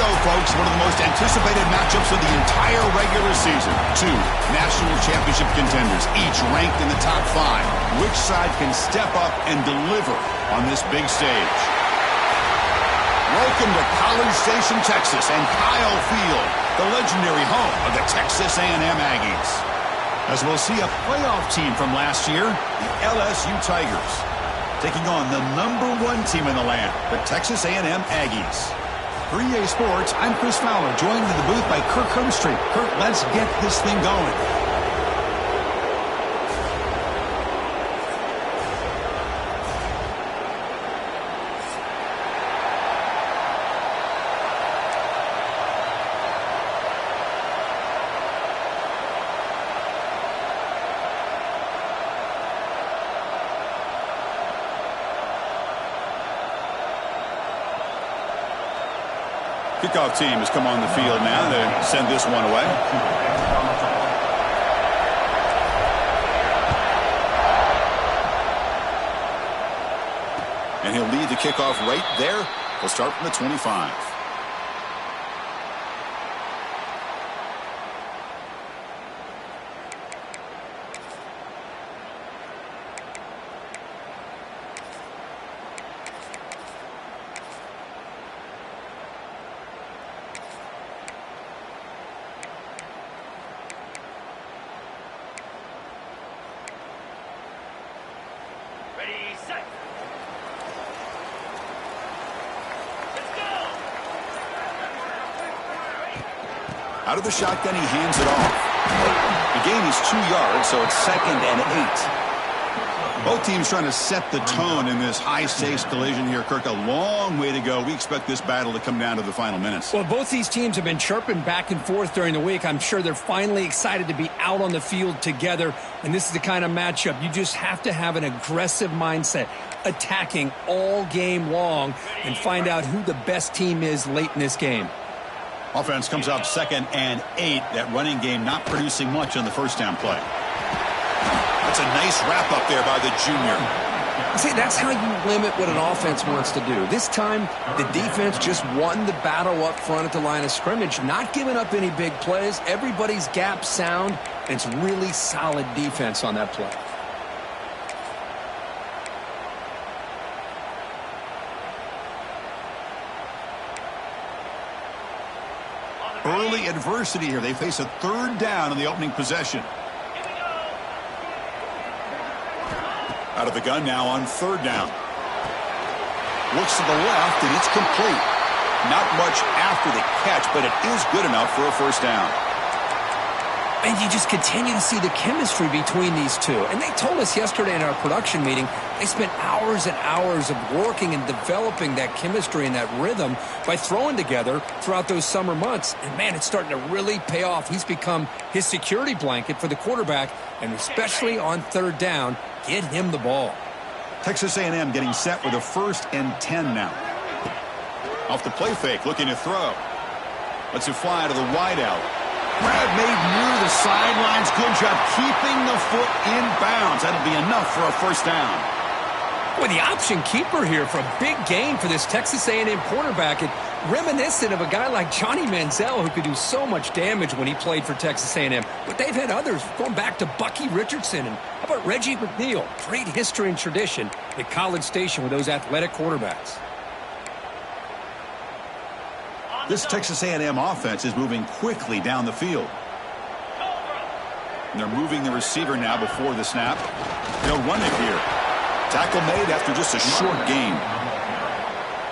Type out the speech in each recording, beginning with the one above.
go, folks. One of the most anticipated matchups of the entire regular season. Two national championship contenders, each ranked in the top 5. Which side can step up and deliver on this big stage? Welcome to College Station, Texas, and Kyle Field, the legendary home of the Texas A&M Aggies. As we'll see a playoff team from last year, the LSU Tigers, taking on the #1 team in the land, the Texas A&M Aggies. For EA Sports, I'm Chris Fowler, joined in the booth by Kirk Hermstreet. Kirk, let's get this thing going. Kickoff team has come on the field now to send this one away. And he'll lead the kickoff right there. He'll start from the 25. Out of the shotgun, he hands it off. The gain is 2 yards, so it's 2nd and 8. Both teams trying to set the tone in this high-stakes collision here, Kirk. A long way to go. We expect this battle to come down to the final minutes. Well, both these teams have been chirping back and forth during the week. I'm sure they're finally excited to be out on the field together, and this is the kind of matchup you just have to have an aggressive mindset, attacking all game long, and find out who the best team is late in this game. Offense comes up 2nd and 8. That running game not producing much on the first down play. That's a nice wrap up there by the junior. See, that's how you limit what an offense wants to do. This time, the defense just won the battle up front at the line of scrimmage, not giving up any big plays. Everybody's gap sound, and it's really solid defense on that play. Early adversity here. They face a 3rd down on the opening possession. Out of the gun now on 3rd down. Looks to the left, and it's complete. Not much after the catch, but it is good enough for a first down. And you just continue to see the chemistry between these two. And they told us yesterday in our production meeting, they spent hours and hours of working and developing that chemistry and that rhythm by throwing together throughout those summer months. And, man, it's starting to really pay off. He's become his security blanket for the quarterback, and especially on 3rd down, get him the ball. Texas A&M getting set with a 1st and 10 now. Off the play fake, looking to throw. Lets it fly to the wideout. Grab made near the sidelines. Good job keeping the foot in bounds. That'll be enough for a first down. Boy, the option keeper here for a big gain for this Texas A&M quarterback. And reminiscent of a guy like Johnny Manziel, who could do so much damage when he played for Texas A&M. But they've had others, going back to Bucky Richardson. And how about Reggie McNeil? Great history and tradition at College Station with those athletic quarterbacks. This Texas A&M offense is moving quickly down the field. And they're moving the receiver now before the snap. They'll run it here. Tackle made after just a short gain.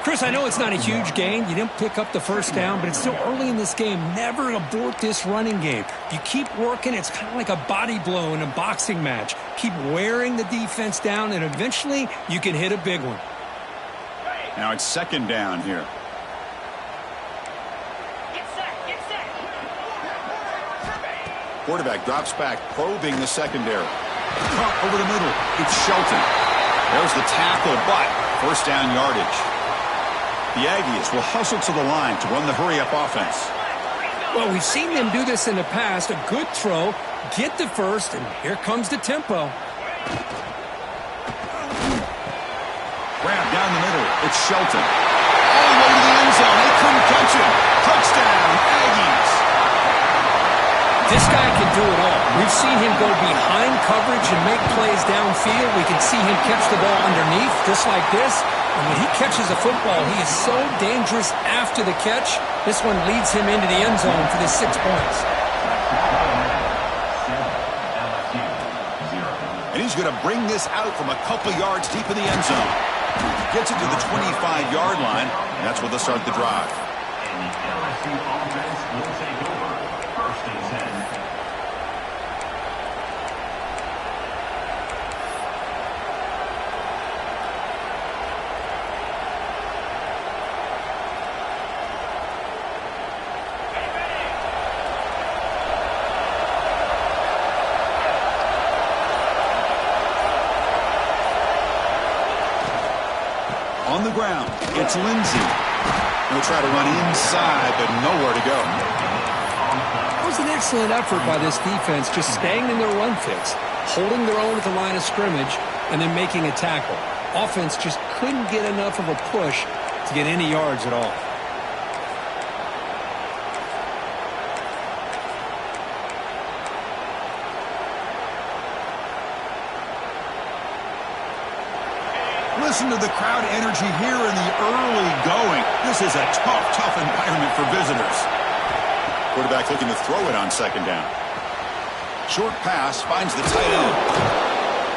Chris, I know it's not a huge gain. You didn't pick up the first down, but it's still early in this game. Never abort this running game. You keep working. It's kind of like a body blow in a boxing match. Keep wearing the defense down, and eventually you can hit a big one. Now it's 2nd down here. Quarterback drops back, probing the secondary. Caught over the middle. It's Shelton. There's the tackle, but first down yardage. The Aggies will hustle to the line to run the hurry-up offense. Well, we've seen them do this in the past. A good throw, get the first, and here comes the tempo. Grab down the middle. It's Shelton. All the way to the end zone. They couldn't catch him. We've seen him go behind coverage and make plays downfield. We can see him catch the ball underneath just like this. And when he catches a football, he is so dangerous after the catch. This one leads him into the end zone for the 6 points. And he's going to bring this out from a couple yards deep in the end zone. Gets it to the 25-yard line, and that's where they'll start the drive. And the LSU offense will take over 1st and 10. On the ground, it's Lindsey. He'll try to run inside, but nowhere to go. It was an excellent effort by this defense, just staying in their run fix, holding their own at the line of scrimmage, and then making a tackle. Offense just couldn't get enough of a push to get any yards at all. Listen to the crowd energy here in the early going. This is a tough environment for visitors. Quarterback looking to throw it on 2nd down. Short pass finds the tight end.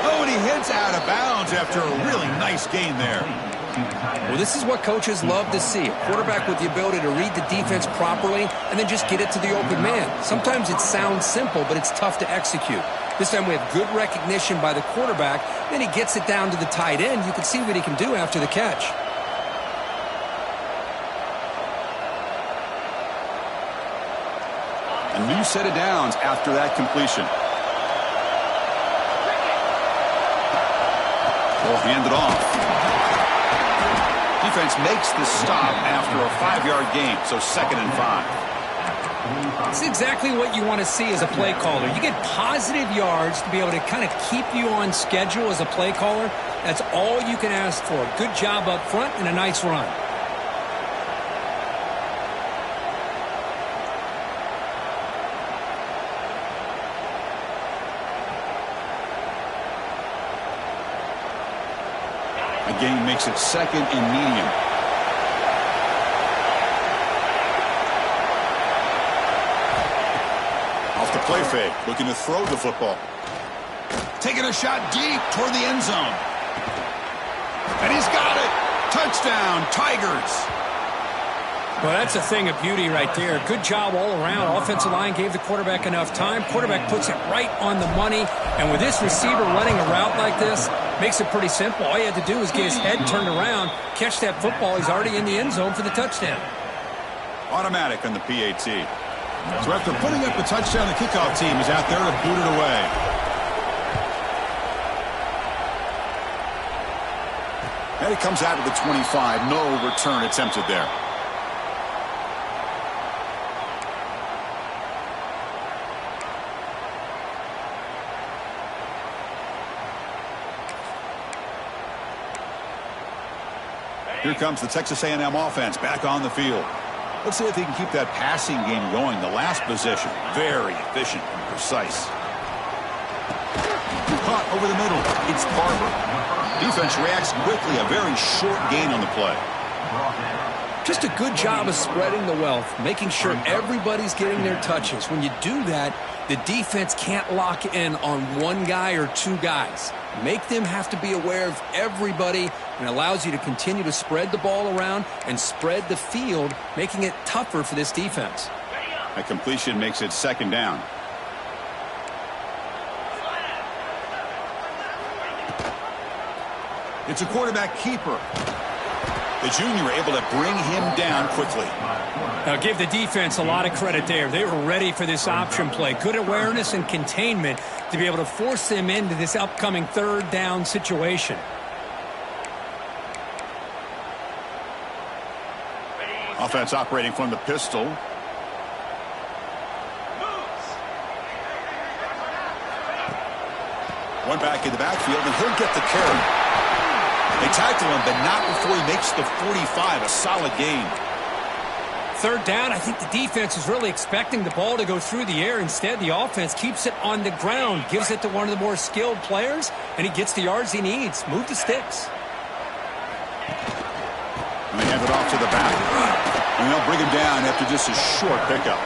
Oh, and he hits out of bounds after a really nice gain there. Well, this is what coaches love to see. A quarterback with the ability to read the defense properly and then just get it to the open man. Sometimes it sounds simple, but it's tough to execute. This time we have good recognition by the quarterback. Then he gets it down to the tight end. You can see what he can do after the catch. A new set of downs after that completion. Will hand it off. Defense makes the stop after a 5-yard gain, so 2nd and 5. It's exactly what you want to see as a play caller. You get positive yards to be able to kind of keep you on schedule as a play caller. That's all you can ask for. Good job up front and a nice run. A gain makes it 2nd and medium. The play fake, looking to throw the football. Taking a shot deep toward the end zone. And he's got it. Touchdown, Tigers. Well, that's a thing of beauty right there. Good job all around. Offensive line gave the quarterback enough time. Quarterback puts it right on the money. And with this receiver running a route like this, makes it pretty simple. All you had to do was get his head turned around, catch that football. He's already in the end zone for the touchdown. Automatic on the PAT. So after putting up the touchdown, the kickoff team is out there to boot it away. And it comes out of the 25. No return attempted there. Here comes the Texas A&M offense back on the field. Let's see if they can keep that passing game going. The last possession, very efficient and precise. Caught over the middle. It's Barber. Defense reacts quickly. A very short gain on the play. Just a good job of spreading the wealth, making sure everybody's getting their touches. When you do that, the defense can't lock in on one guy or two guys. Make them have to be aware of everybody, and allows you to continue to spread the ball around and spread the field, making it tougher for this defense. A completion makes it 2nd down. It's a quarterback keeper. The junior able to bring him down quickly. Now give the defense a lot of credit there. They were ready for this option play. Good awareness and containment to be able to force them into this upcoming 3rd down situation. Offense operating from the pistol. One back in the backfield, and he'll get the carry. They tackle him, but not before he makes the 45, a solid gain. third down, I think the defense is really expecting the ball to go through the air. Instead, the offense keeps it on the ground, gives it to one of the more skilled players, and he gets the yards he needs. Move the sticks. And they hand it off to the back. And they'll bring him down after just a short pickup.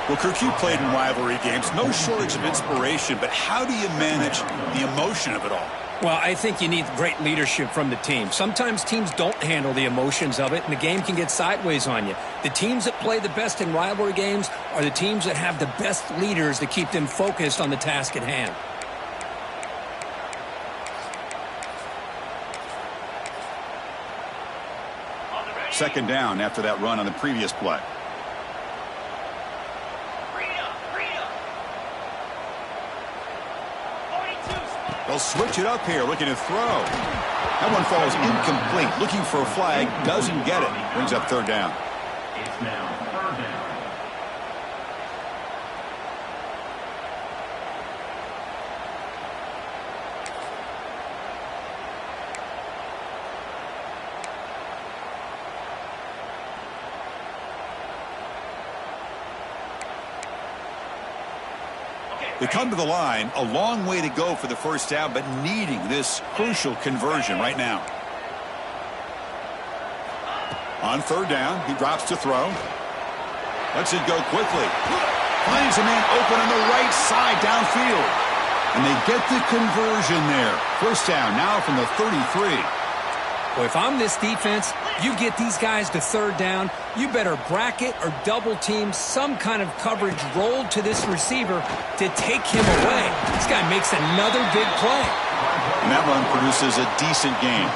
Well, Kirk, you played in rivalry games. No shortage of inspiration, but how do you manage the emotion of it all? Well, I think you need great leadership from the team. Sometimes teams don't handle the emotions of it, and the game can get sideways on you. The teams that play the best in rivalry games are the teams that have the best leaders to keep them focused on the task at hand. Second down after that run on the previous play. They'll switch it up here, looking to throw. That one falls incomplete. Looking for a flag, doesn't get it. Brings up third down. It's now third down. They come to the line, a long way to go for the first down, but needing this crucial conversion right now. On third down, he drops to throw. Lets it go quickly. Finds a man open on the right side downfield. And they get the conversion there. First down now from the 33. Well, if I'm this defense, you get these guys to third down, you better bracket or double team some kind of coverage rolled to this receiver to take him away. This guy makes another big play. And that run produces a decent gain.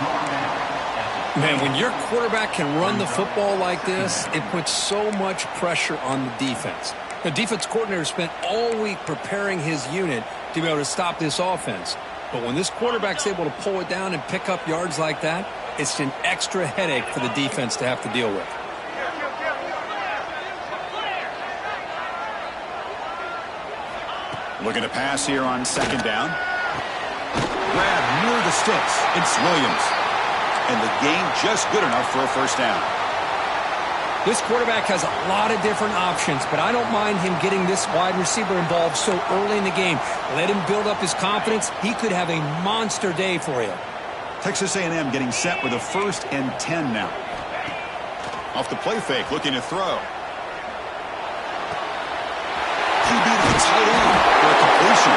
Man, when your quarterback can run the football like this, it puts so much pressure on the defense. The defense coordinator spent all week preparing his unit to be able to stop this offense. But when this quarterback's able to pull it down and pick up yards like that, it's an extra headache for the defense to have to deal with. Looking to pass here on second down. Grab near the sticks. It's Williams. And the gain just good enough for a first down. This quarterback has a lot of different options, but I don't mind him getting this wide receiver involved so early in the game. Let him build up his confidence. He could have a monster day for you. Texas A&M getting set with a 1st and 10 now. Off the play fake, looking to throw. QB to the tight end for a completion.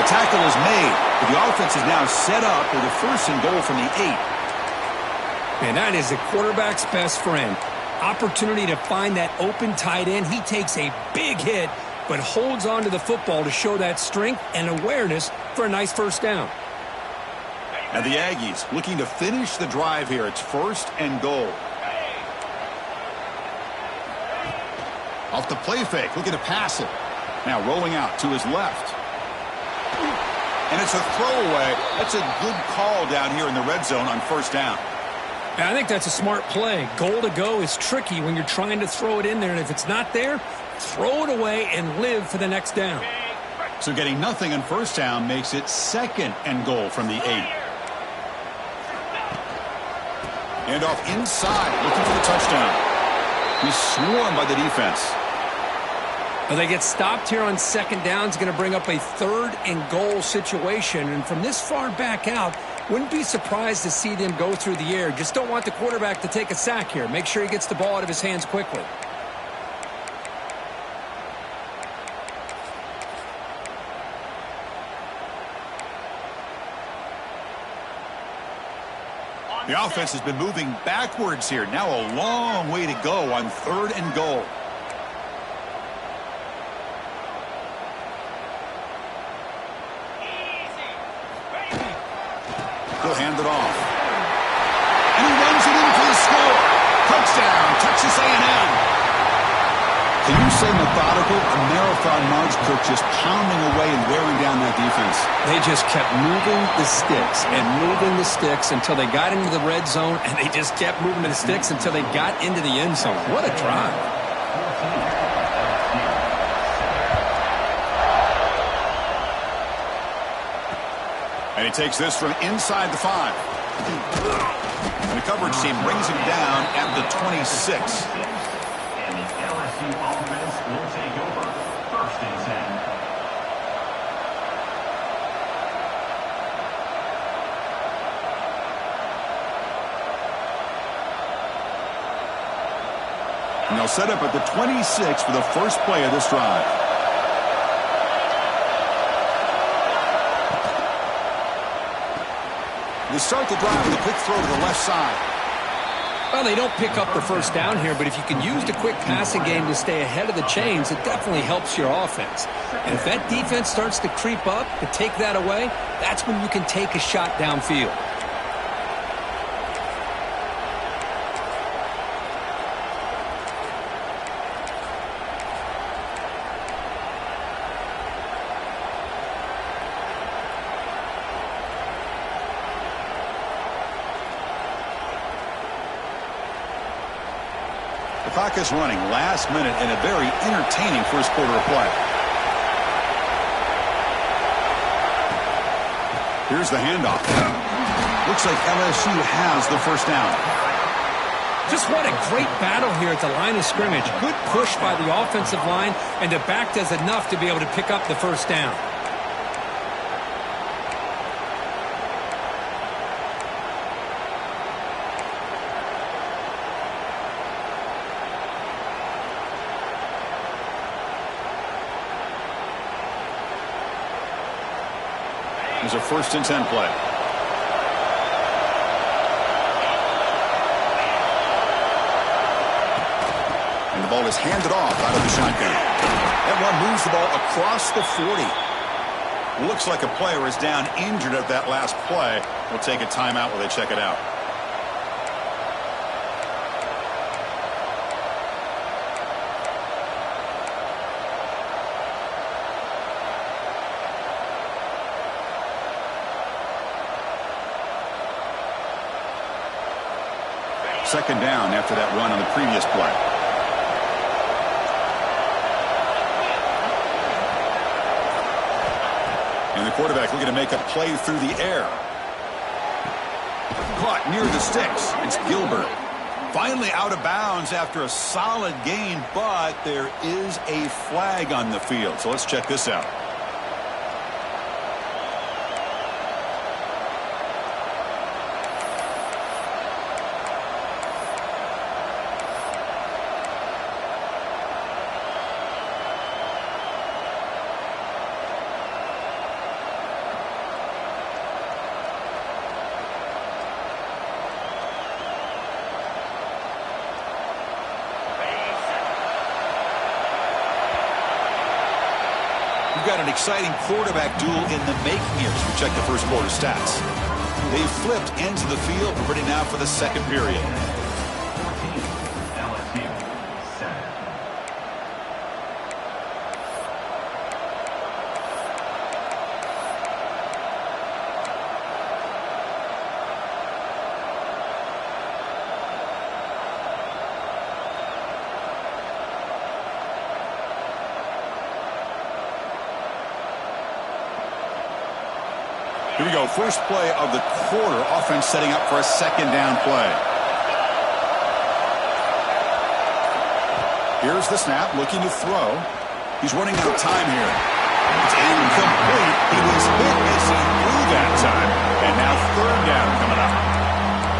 The tackle is made, but the offense is now set up with a 1st and goal from the 8. Man, that is the quarterback's best friend. Opportunity to find that open tight end. He takes a big hit, but holds on to the football to show that strength and awareness for a nice first down. And the Aggies looking to finish the drive here. It's 1st and goal. Off the play fake, looking to pass it. Now rolling out to his left. And it's a throwaway. That's a good call down here in the red zone on first down. I think that's a smart play. Goal to go is tricky when you're trying to throw it in there, and if it's not there, throw it away and live for the next down. So getting nothing on first down makes it 2nd and goal from the 8. And off inside, looking for the touchdown. He's swarmed by the defense. Well, they get stopped here on second down. It's going to bring up a 3rd and goal situation. And from this far back out, wouldn't be surprised to see them go through the air. Just don't want the quarterback to take a sack here. Make sure he gets the ball out of his hands quickly. The offense has been moving backwards here. Now a long way to go on 3rd and goal. He'll hand it off. And he runs it in for the score. Touchdown, Texas A&M. Can you say methodical? A marathon march, Kirk, just pounding away and wearing down that defense. They just kept moving the sticks and moving the sticks until they got into the red zone, and they just kept moving the sticks until they got into the end zone. What a drive. And he takes this from inside the 5. And a coverage team brings him down at the 26. And the LSU offense will take over. First and 10. And they'll set up at the 26 for the first play of this drive. They start the drive with a quick throw to the left side. Well, they don't pick up the first down here, but if you can use the quick passing game to stay ahead of the chains, it definitely helps your offense. And if that defense starts to creep up and take that away, that's when you can take a shot downfield. The clock is running last minute in a very entertaining first quarter of play. Here's the handoff. Looks like LSU has the first down. Just what a great battle here at the line of scrimmage. Good push by the offensive line, and the back does enough to be able to pick up the first down. Here's a first and 10 play. And the ball is handed off out of the shotgun. That one moves the ball across the 40. Looks like a player is down injured at that last play. We'll take a timeout while they check it out. Second down after that run on the previous play. And the quarterback looking to make a play through the air. Caught near the sticks. It's Gilbert. Finally out of bounds after a solid gain, but there is a flag on the field. So let's check this out. Got an exciting quarterback duel in the making here as we check the first quarter stats. They flipped into the field. We're ready now for the second period. Here we go. First play of the quarter. Offense setting up for a second down play. Here's the snap. Looking to throw. He's running out of time here. It's incomplete. He was hit as he threw that time. And now third down coming up.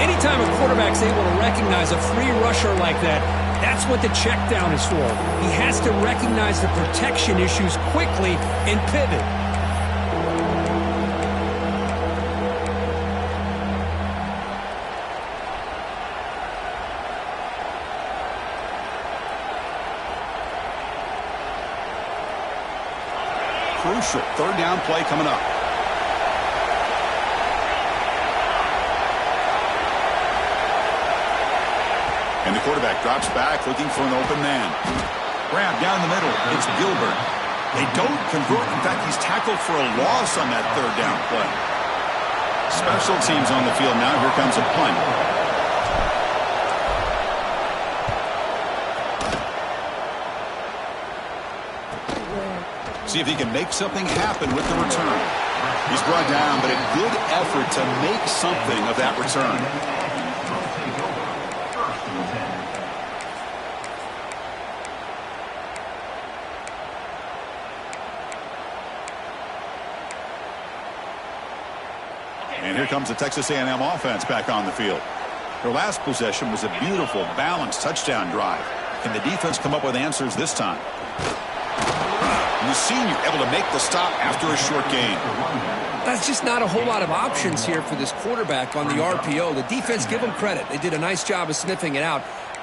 Anytime a quarterback's able to recognize a free rusher like that, that's what the check down is for. He has to recognize the protection issues quickly and pivot. Crucial third down play coming up. And the quarterback drops back looking for an open man. Grab down the middle. It's Gilbert. They don't convert. In fact, he's tackled for a loss on that third down play. Special teams on the field now. Here comes a punt. See if he can make something happen with the return. He's brought down, but a good effort to make something of that return. And here comes the Texas A&M offense back on the field. Their last possession was a beautiful, balanced touchdown drive. Can the defense come up with answers this time? And the senior able to make the stop after a short gain. That's just not a whole lot of options here for this quarterback on the RPO. The defense, give them credit. They did a nice job of sniffing it out.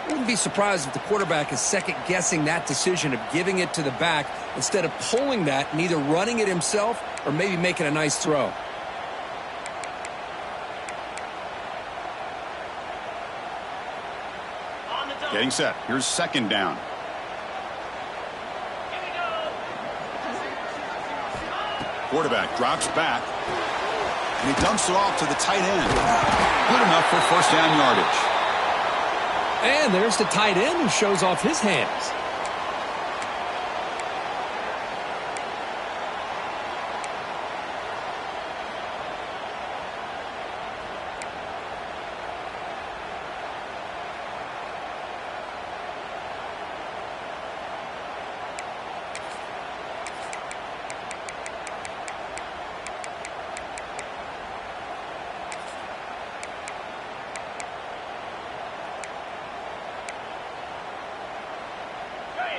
Wouldn't be surprised if the quarterback is second-guessing that decision of giving it to the back instead of pulling that and either running it himself or maybe making a nice throw. Getting set. Here's second down. Quarterback drops back, and he dumps it off to the tight end. Good enough for first down yardage. And there's the tight end who shows off his hands.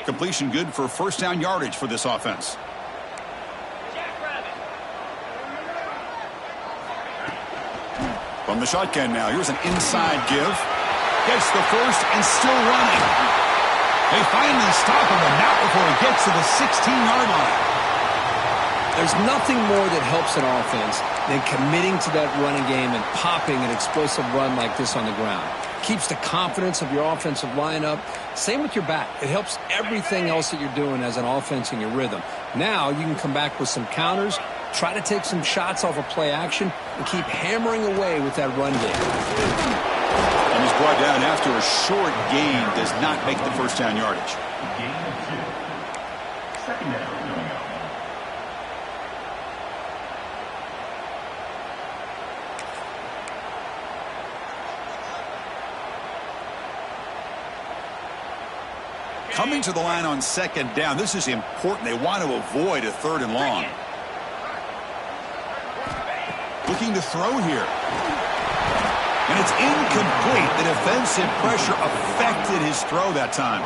Completion good for first down yardage for this offense. From the shotgun now, here's an inside give. Gets the first and still running. They finally stop him, and not before he gets to the 16-yard line. There's nothing more that helps an offense than committing to that running game and popping an explosive run like this on the ground. Keeps the confidence of your offensive lineup. Same with your back. It helps everything else that you're doing as an offense in your rhythm. Now you can come back with some counters, try to take some shots off of play action, and keep hammering away with that run game. And he's brought down after a short gain. Does not make the first down yardage. Gain of 2. Second down coming up. Coming to the line on second down. This is important. They want to avoid a third and long. Looking to throw here. And it's incomplete. The defensive pressure affected his throw that time.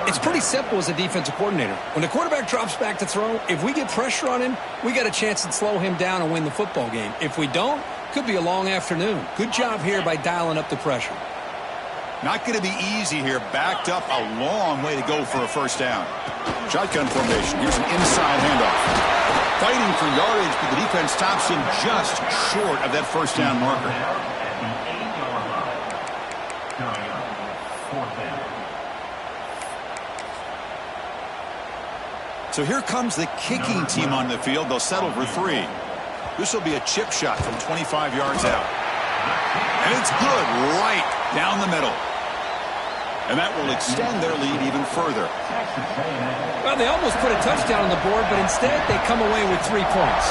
It's pretty simple as a defensive coordinator. When the quarterback drops back to throw, if we get pressure on him, we got a chance to slow him down and win the football game. If we don't, could be a long afternoon. Good job here by dialing up the pressure. Not going to be easy here. Backed up a long way to go for a first down. Shotgun formation. Here's an inside handoff. Fighting for yardage, but the defense stops him just short of that first down marker. At the 8-yard line. Coming up, fourth down. So here comes the kicking team on the field. They'll settle for 3. This will be a chip shot from 25 yards out. And it's good right down the middle. And that will extend their lead even further. Well, they almost put a touchdown on the board, but instead they come away with 3 points.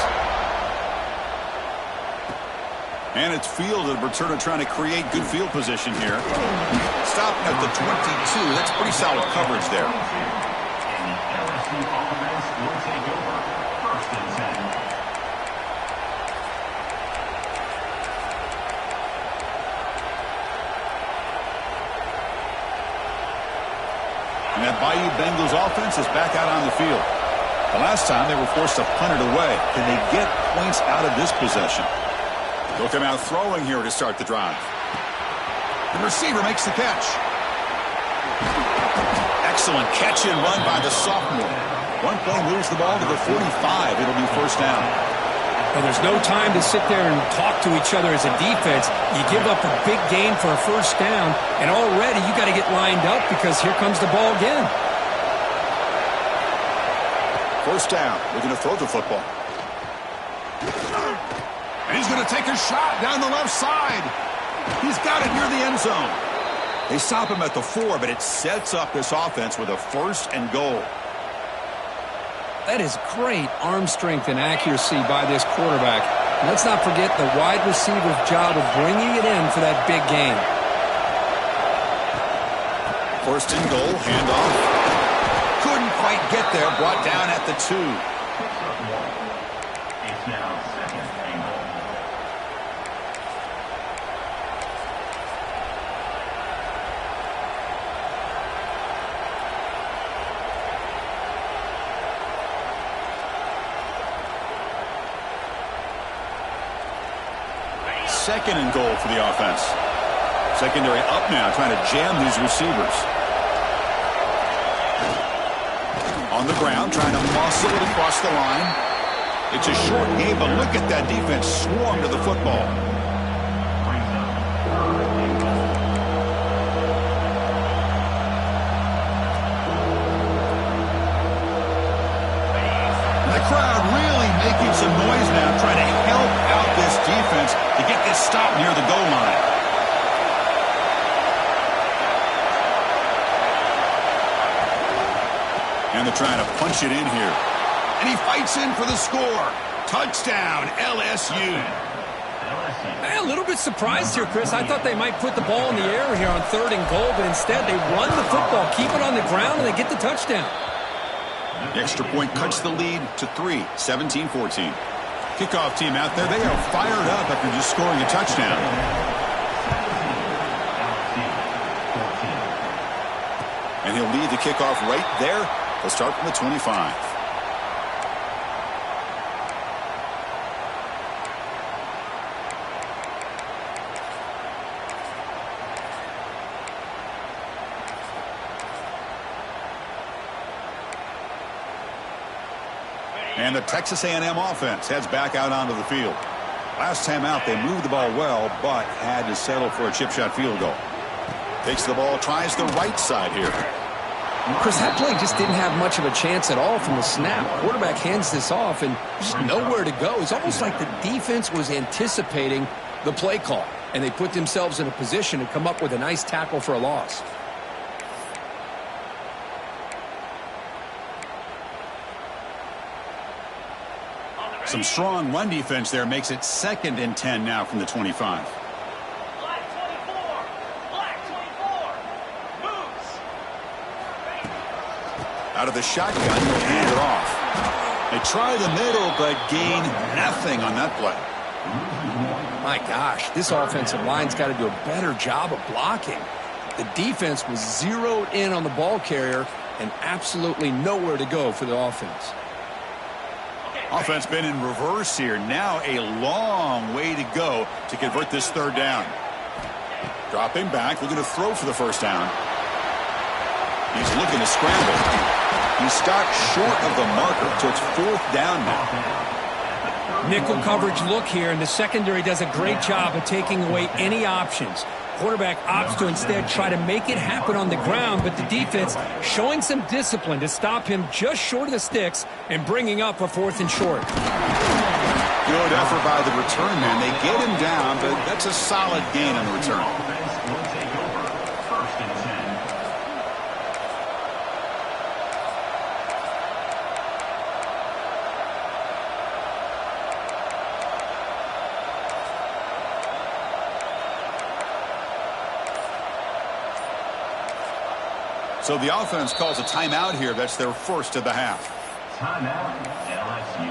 And it's fielded. Returner trying to create good field position here. Stopping at the 22. That's pretty solid coverage there. And the LSU offense will take over. First and 10. And that Bayou Bengals offense is back out on the field. The last time they were forced to punt it away. Can they get points out of this possession? They'll come out throwing here to start the drive. The receiver makes the catch. Excellent catch and run by the sophomore. One play moves the ball to the 45. It'll be first down. Well, there's no time to sit there and talk to each other as a defense. You give up a big gain for a first down, and already you got to get lined up because here comes the ball again. First down. We're going to throw the football. And he's going to take a shot down the left side. He's got it near the end zone. They stop him at the 4, but it sets up this offense with a first and goal. That is great arm strength and accuracy by this quarterback. And let's not forget the wide receiver's job of bringing it in for that big game. First and goal, handoff. Couldn't quite get there, brought down at the 2. It's now second and goal. second and goal for the offense. Secondary up now, trying to jam these receivers. On the ground, trying to muscle it across the line. It's a short game, but look at that defense swarm to the football. The crowd really making some noise now, trying to help out this defense to get this stop near the goal line. And they're trying to punch it in here. And he fights in for the score. Touchdown, LSU. A little bit surprised here, Chris. I thought they might put the ball in the air here on 3rd and goal, but instead they run the football, keep it on the ground, and they get the touchdown. The extra point cuts the lead to 3, 17-14. Kickoff team out there, they are fired up after just scoring a touchdown. And he'll lead the kickoff right there. They'll start from the 25. And the Texas A&M offense heads back out onto the field. Last time out, they moved the ball well, but had to settle for a chip shot field goal. Takes the ball, tries the right side here. Chris, that play just didn't have much of a chance at all from the snap. Quarterback hands this off and just nowhere to go. It's almost like the defense was anticipating the play call, and they put themselves in a position to come up with a nice tackle for a loss. Some strong run defense there makes it 2nd and 10 now from the 25. Out of the shotgun, he'll hand it off. They try the middle, but gain nothing on that play. My gosh, this offensive line's got to do a better job of blocking. The defense was zeroed in on the ball carrier and absolutely nowhere to go for the offense. Offense been in reverse here. Now a long way to go to convert this 3rd down. Dropping back, looking to throw for the 1st down. He's looking to scramble. He stopped short of the marker, so it's 4th down now. Nickel coverage look here, and the secondary does a great job of taking away any options. Quarterback opts to instead try to make it happen on the ground, but the defense showing some discipline to stop him just short of the sticks and bringing up a 4th and short. Good effort by the return man. They get him down, but that's a solid gain on the return. So the offense calls a timeout here. That's their 1st of the half. Timeout, LSU.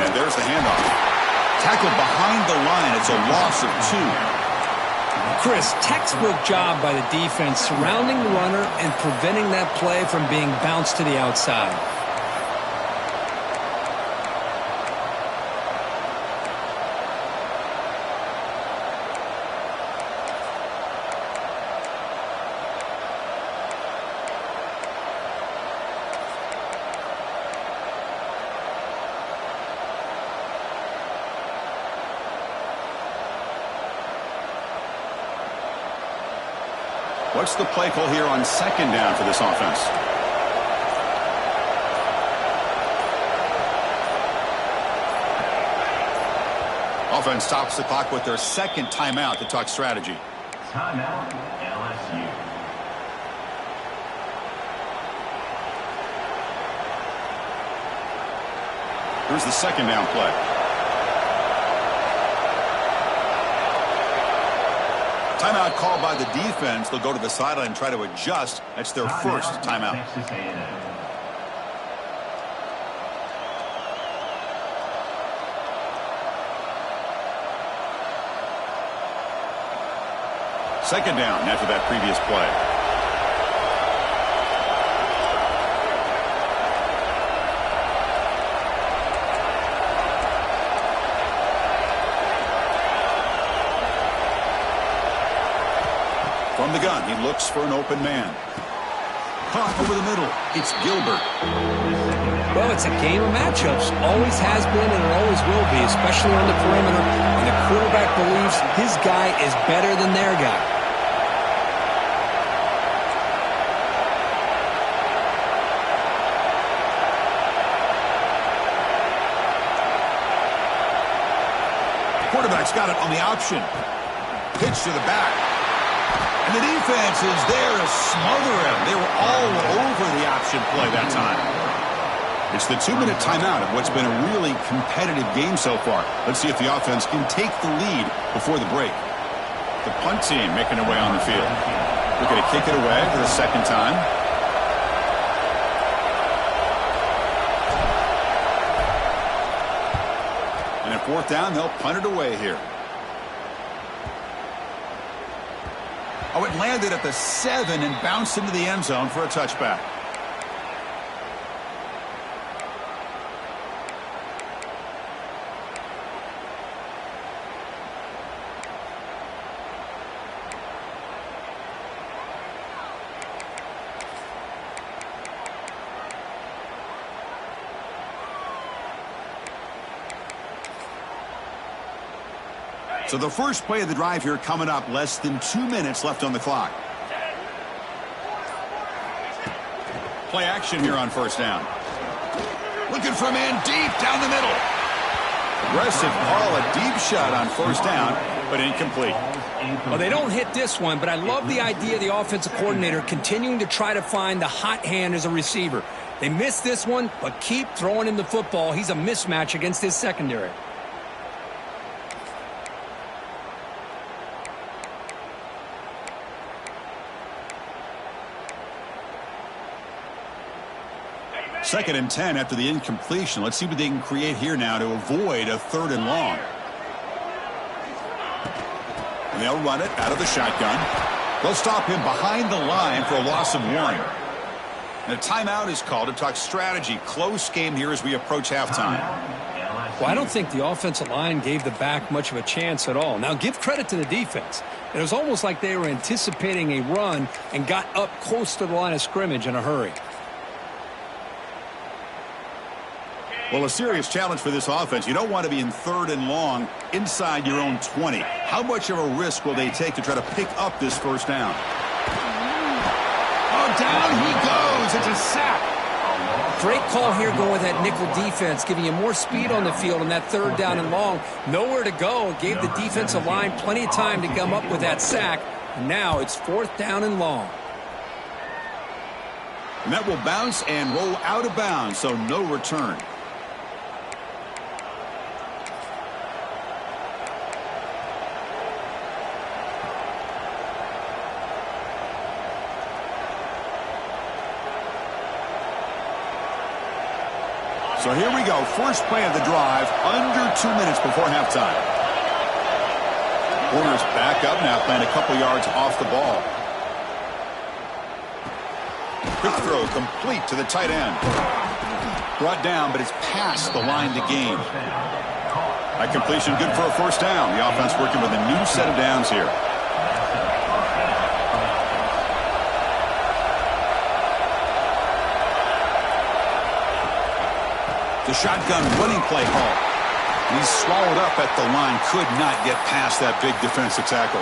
And there's the handoff. Tackled behind the line. It's a loss of 2. Chris, textbook job by the defense surrounding the runner and preventing that play from being bounced to the outside. What's the play call here on 2nd down for this offense? Offense stops the clock with their 2nd timeout to talk strategy. Timeout, LSU. Here's the 2nd down play. Timeout called by the defense. They'll go to the sideline and try to adjust. That's their 1st timeout. Texas A&M. Second down after that previous play. From the gun, he looks for an open man. Caught over the middle. It's Gilbert. Well, it's a game of matchups. Always has been and it always will be, especially on the perimeter. And the quarterback believes his guy is better than their guy. Quarterback's got it on the option. Pitch to the back. And the defense is there to smother him. They were all over the option play that time. It's the 2-minute timeout of what's been a really competitive game so far. Let's see if the offense can take the lead before the break. The punt team making their way on the field. They're going to kick it away for the second time. And at fourth down, they'll punt it away here. Oh, it landed at the 7 and bounced into the end zone for a touchback. So the first play of the drive here coming up, less than 2 minutes left on the clock. Play action here on first down. Looking for a man deep down the middle. Aggressive call, a deep shot on first down, but incomplete. Well, they don't hit this one, but I love the idea of the offensive coordinator continuing to try to find the hot hand as a receiver. They missed this one, but keep throwing him the football. He's a mismatch against his secondary. Second and 10 after the incompletion. Let's see what they can create here now to avoid a 3rd and long. And they'll run it out of the shotgun. They'll stop him behind the line for a loss of 1. And a timeout is called to talk strategy. Close game here as we approach halftime. Well, I don't think the offensive line gave the back much of a chance at all. Now, give credit to the defense. It was almost like they were anticipating a run and got up close to the line of scrimmage in a hurry. Well, a serious challenge for this offense. You don't want to be in 3rd and long inside your own 20. How much of a risk will they take to try to pick up this first down? Oh, down he goes. It's a sack. Great call here going with that nickel defense, giving you more speed on the field on that 3rd down and long. Nowhere to go. Gave the defensive line plenty of time to come up with that sack. And now it's 4th down and long. And that will bounce and roll out of bounds, so no return. So here we go. First play of the drive, under 2 minutes before halftime. Warner's back up now, playing a couple yards off the ball. Quick throw complete to the tight end. Brought down, but it's past the line to gain. That completion good for a first down. The offense working with a new set of downs here. The shotgun running play call. He's swallowed up at the line. Could not get past that big defensive tackle.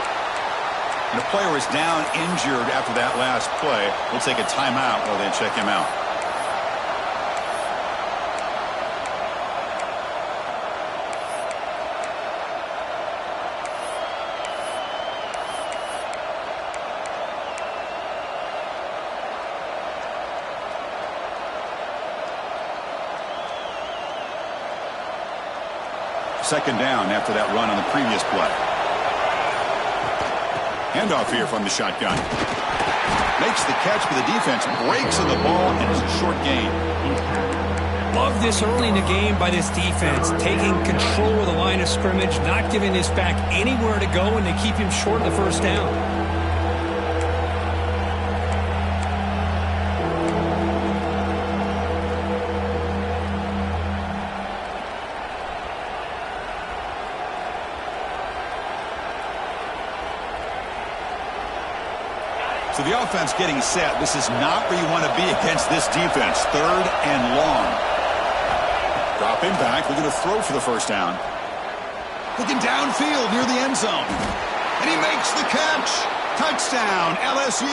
And the player is down injured after that last play. We'll take a timeout while they check him out. Second down after that run on the previous play. Handoff here from the shotgun. Makes the catch, but the defense breaks on the ball, and it's a short gain. Love this early in the game by this defense, taking control of the line of scrimmage, not giving this back anywhere to go, and they keep him short of the first down. So the offense getting set. This is not where you want to be against this defense. 3rd and long. Dropping back, looking to throw for the first down. Looking downfield near the end zone. And he makes the catch. Touchdown, LSU.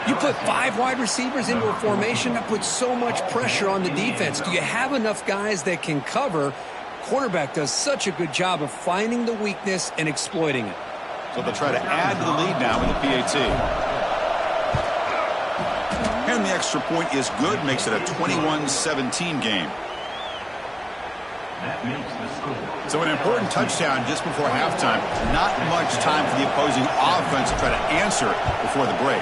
You put 5 wide receivers into a formation, that puts so much pressure on the defense. Do you have enough guys that can cover? Quarterback does such a good job of finding the weakness and exploiting it. So they'll try to add to the lead now with the PAT. And the extra point is good, makes it a 21-17 game. That makes the score. So an important touchdown just before halftime. Not much time for the opposing offense to try to answer before the break.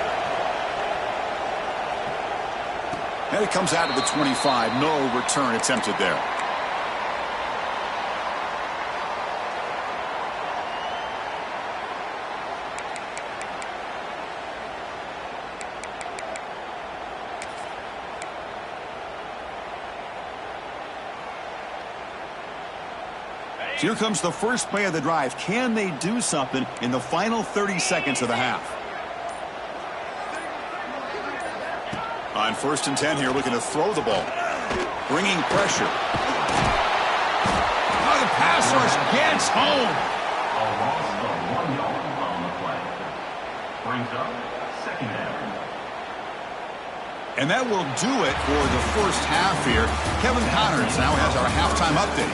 And it comes out of the 25. No return attempted there. So here comes the first play of the drive. Can they do something in the final 30 seconds of the half? On 1st and 10 here, looking to throw the ball. Bringing pressure. Oh, the pass rush gets home. A loss of 1 yard on the play. Brings up 2nd down. And that will do it for the first half here. Kevin Connors now has our halftime update.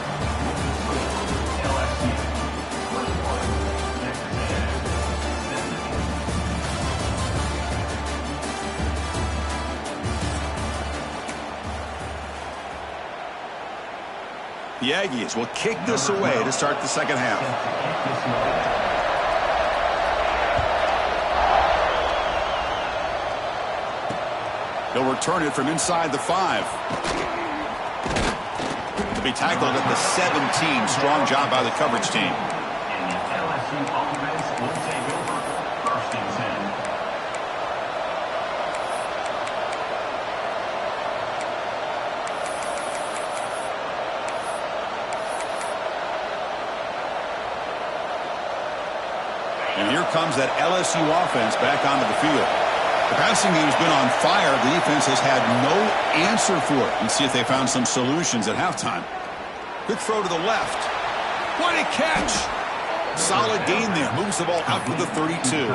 The Aggies will kick this away to start the second half. They'll return it from inside the 5. To be tackled at the 17. Strong job by the coverage team. And the LSU offense will take over 1st and 10. And here comes that LSU offense back onto the field. The passing game's been on fire. The defense has had no answer for it. Let's see if they found some solutions at halftime. Quick throw to the left. What a catch! Solid gain there. Moves the ball out to the 32.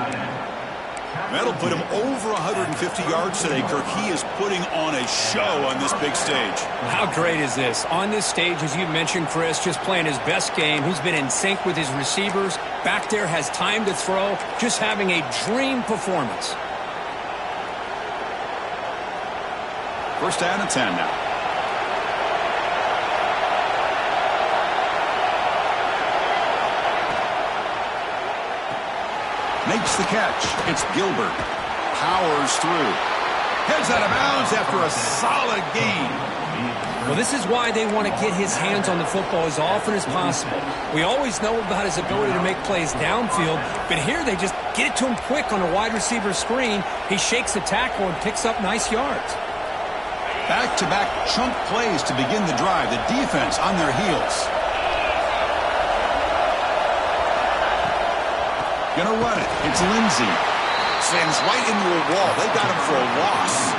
That'll put him over 150 yards today, Kirk. He is putting on a show on this big stage. How great is this? On this stage, as you mentioned, Chris, just playing his best game. He's been in sync with his receivers. Back there, has time to throw. Just having a dream performance. 1st down and 10 now. Makes the catch. It's Gilbert. Powers through. Heads out of bounds after a solid gain. Well, this is why they want to get his hands on the football as often as possible. We always know about his ability to make plays downfield, but here they just get it to him quick on a wide receiver screen. He shakes the tackle and picks up nice yards. Back-to-back chunk plays to begin the drive. The defense on their heels. Gonna run it. It's Lindsey. Sends right into a wall. They got him for a loss.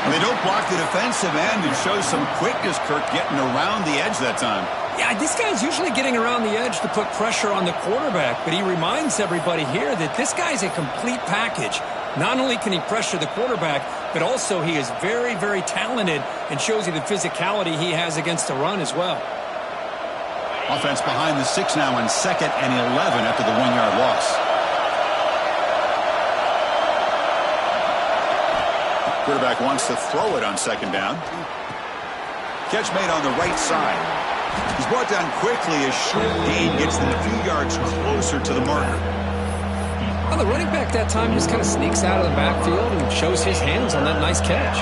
And they don't block the defensive end and show some quickness, Kirk, getting around the edge that time. Yeah, this guy's usually getting around the edge to put pressure on the quarterback, but he reminds everybody here that this guy's a complete package. Not only can he pressure the quarterback, but also he is very, very talented and shows you the physicality he has against the run as well. Offense behind the 6 now on 2nd and 11 after the 1-yard loss. Quarterback wants to throw it on 2nd down. Catch made on the right side. He's brought down quickly. A short gain gets them a few yards closer to the marker. Well, the running back that time just kind of sneaks out of the backfield and shows his hands on that nice catch.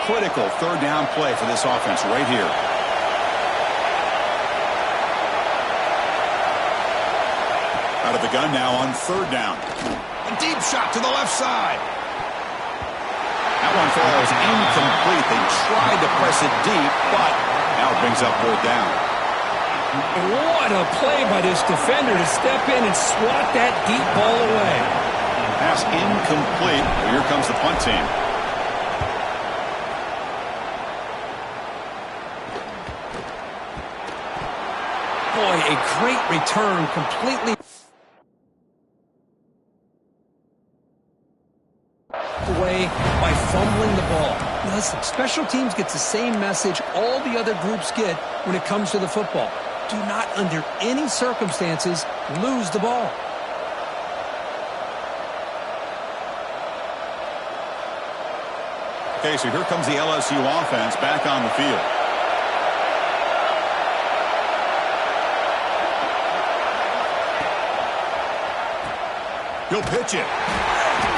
Critical 3rd down play for this offense right here. Out of the gun now on third down. A deep shot to the left side. That one falls incomplete. They tried to press it deep, but now it brings up fourth down. What a play by this defender to step in and swat that deep ball away. Pass incomplete. Well, here comes the punt team. Boy, a great return, completely away by fumbling the ball. Listen, special teams gets the same message all the other groups get when it comes to the football. Do not, under any circumstances, lose the ball. Okay, so here comes the LSU offense back on the field. He'll pitch it.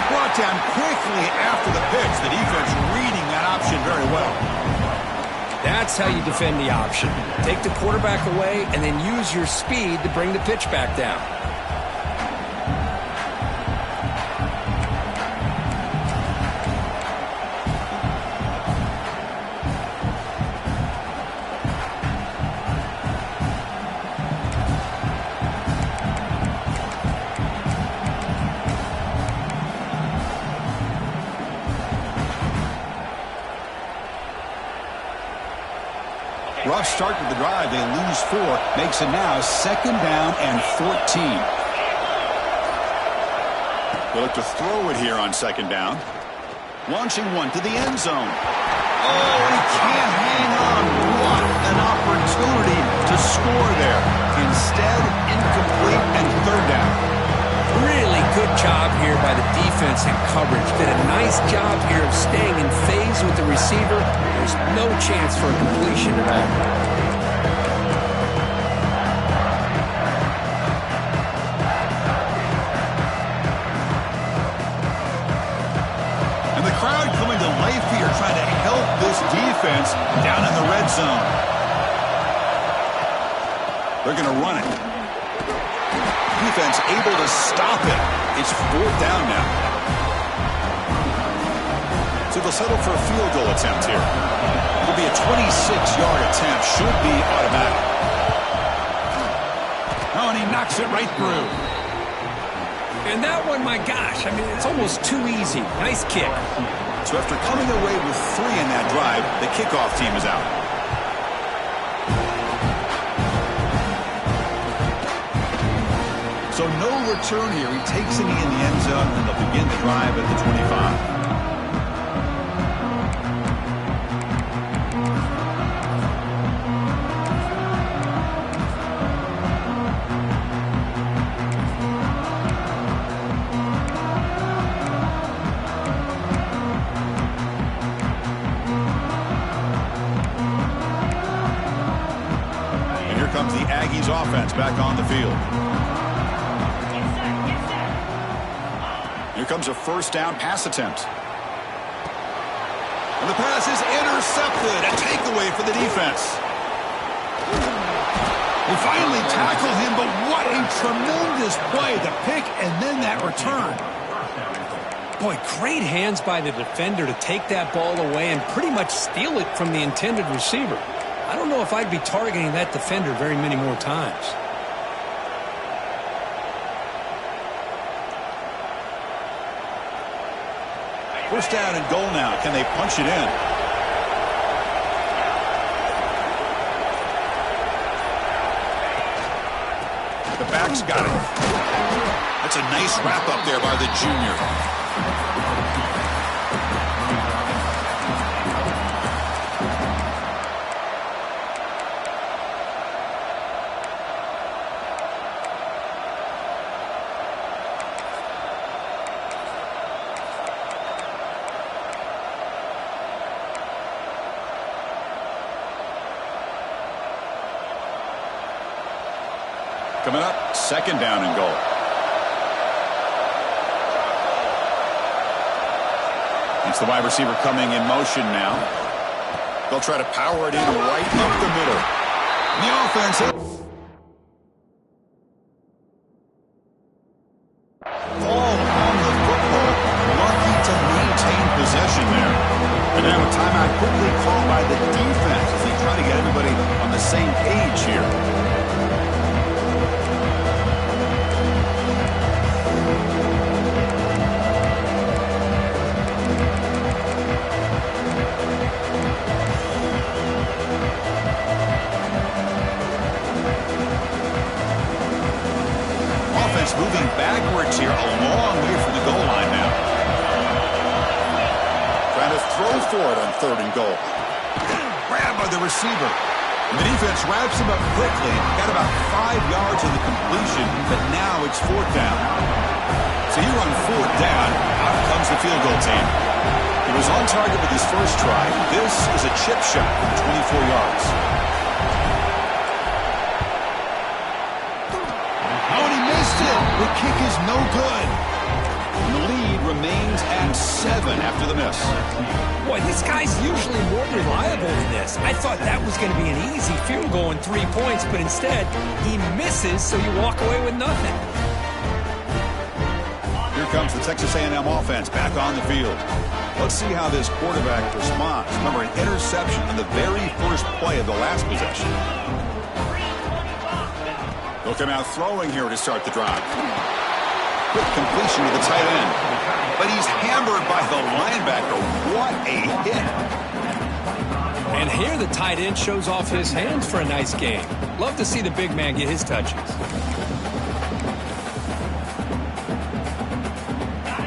Brought down quickly after the pitch. The defense reading that option very well. That's how you defend the option. Take the quarterback away and then use your speed to bring the pitch back down. Rough start to the drive. They lose 4. Makes it now 2nd down and 14. They look to throw it here on 2nd down. Launching one to the end zone. Oh, he can't hang on. What an opportunity to score there. Instead, incomplete and 3rd down. Really good job here by the defense and coverage. Did a nice job here of staying in phase with the receiver. There's no chance for a completion at all. And the crowd coming to life here trying to help this defense down in the red zone. They're going to run it. Defense able to stop it. It's 4th down now. So they'll settle for a field goal attempt here. It'll be a 26-yard attempt. Should be automatic. Oh, and he knocks it right through. And that one, my gosh, I mean, it's almost too easy. Nice kick. So after coming away with 3 in that drive, the kickoff team is out. So no return here. He takes it in the end zone, and they'll begin the drive at the 25. And here comes the Aggies offense back on the field. Here comes a 1st down pass attempt. And the pass is intercepted. A takeaway for the defense. They finally tackle him, but what a tremendous play. The pick and then that return. Boy, great hands by the defender to take that ball away and pretty much steal it from the intended receiver. I don't know if I'd be targeting that defender very many more times. 1st down and goal now. Can they punch it in? The back's got it. That's a nice wrap up there by the junior. Coming up, 2nd down and goal. It's the wide receiver coming in motion now. They'll try to power it in right up the middle. The offense. Now a timeout quickly called by the defense as they try to get everybody on the same page here. Offense moving backwards here, a long way from the goal line now. Trying to throw for it on 3rd and goal. Grabbed by the receiver. And the defense wraps him up quickly. Got about 5 yards of the completion, but now it's 4th down. So you run 4th down, out comes the field goal team. He was on target with his first try. This is a chip shot from 24 yards. Oh, and he missed it. The kick is no good. And the lead remains at 7 after the miss. Boy, this guy's usually more reliable than this. I thought that was going to be an easy field goal and 3 points, but instead, he misses, so you walk away with nothing. Here comes the Texas A&M offense back on the field. Let's see how this quarterback responds. Remember, an interception on the very first play of the last possession. They'll come out throwing here to start the drive. Quick completion to the tight end. But he's hammered by the linebacker. What a hit. And here the tight end shows off his hands for a nice game. Love to see the big man get his touches.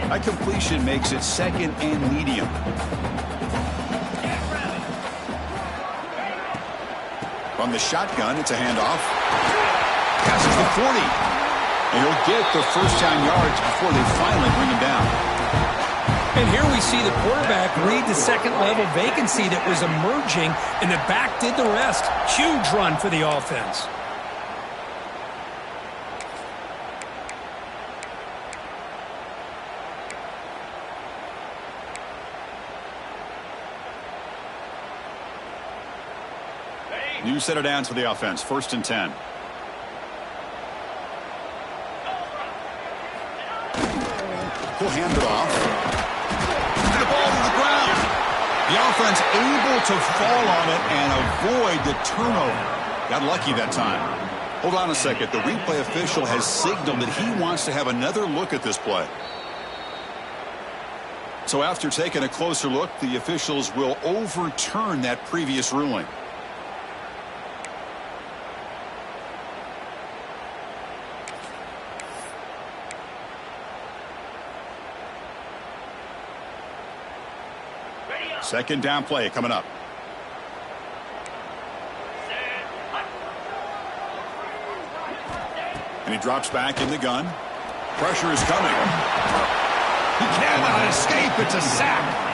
That completion makes it 2nd and medium. From the shotgun, it's a handoff. Passes the 40. And he'll get the first down yards before they finally bring him down. And here we see the quarterback read the second-level vacancy that was emerging, and the back did the rest. Huge run for the offense. New set of downs for the offense. 1st and 10. He'll hand it off. And the ball to the ground. The offense able to fall on it and avoid the turnover. Got lucky that time. Hold on a second. The replay official has signaled that he wants to have another look at this play. So after taking a closer look, the officials will overturn that previous ruling. Second down play coming up. And he drops back in the gun. Pressure is coming. He cannot escape. It's a sack.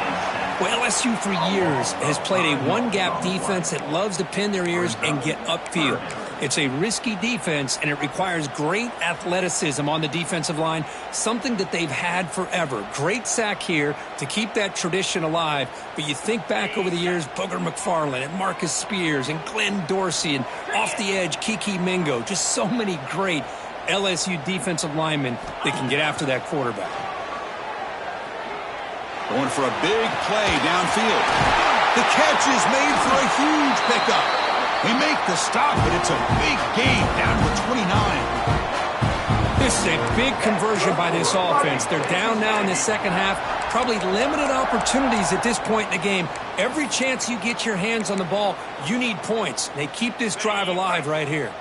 Well, LSU for years has played a one-gap defense that loves to pin their ears and get upfield. It's a risky defense, and it requires great athleticism on the defensive line, something that they've had forever. Great sack here to keep that tradition alive, but you think back over the years, Booger McFarland and Marcus Spears and Glenn Dorsey and off the edge, Kiki Mingo, just so many great LSU defensive linemen that can get after that quarterback. Going for a big play downfield. The catch is made for a huge pickup. They make the stop, but it's a big gain down to 29. This is a big conversion by this offense. They're down now in the second half. Probably limited opportunities at this point in the game. Every chance you get your hands on the ball, you need points. They keep this drive alive right here.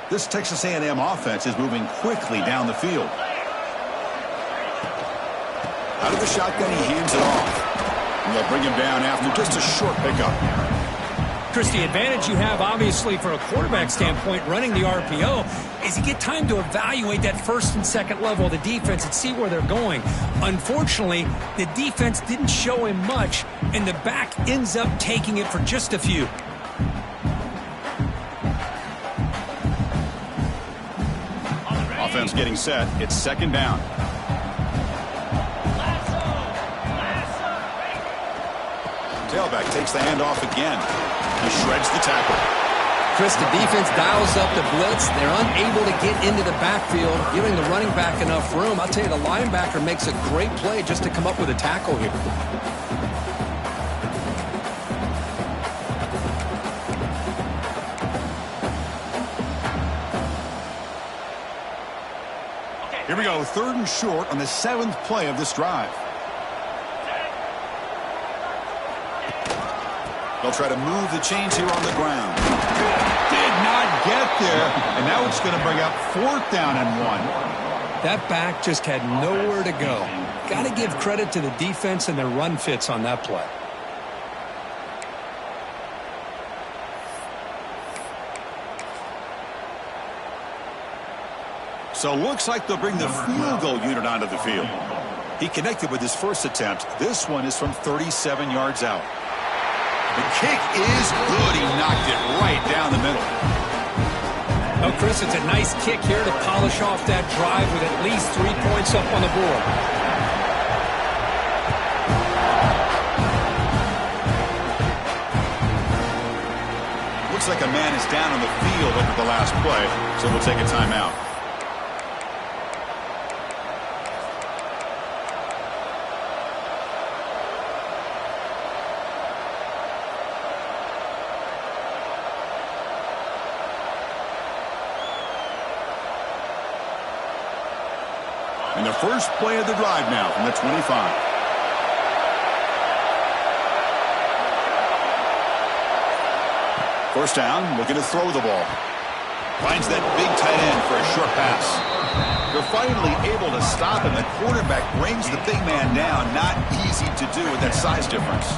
This Texas A&M offense is moving quickly down the field. Out of the shotgun, he hands it off. And they'll bring him down after just a short pickup. Chris, the advantage you have, obviously, for a quarterback standpoint, running the RPO, is you get time to evaluate that first and second level of the defense and see where they're going. Unfortunately, the defense didn't show him much, and the back ends up taking it for just a few. Offense getting set. It's second down. Tailback takes the handoff again. He shreds the tackle. Chris, the defense dials up the blitz. They're unable to get into the backfield, giving the running back enough room. I'll tell you, the linebacker makes a great play just to come up with a tackle here. Here we go, 3rd and short on the 7th play of this drive. They'll try to move the chains here on the ground. Did not get there, and now it's going to bring up 4th down and 1. That back just had nowhere to go. Got to give credit to the defense and their run fits on that play. So looks like they'll bring the field goal unit onto the field. He connected with his first attempt. This one is from 37 yards out. The kick is good. He knocked it right down the middle. Oh, Chris, it's a nice kick here to polish off that drive with at least 3 points up on the board. Looks like a man is down on the field after the last play, so we'll take a timeout. And the first play of the drive now from the 25. First down, looking to throw the ball. Finds that big tight end for a short pass. They're finally able to stop him. The quarterback brings the big man down. Not easy to do with that size difference.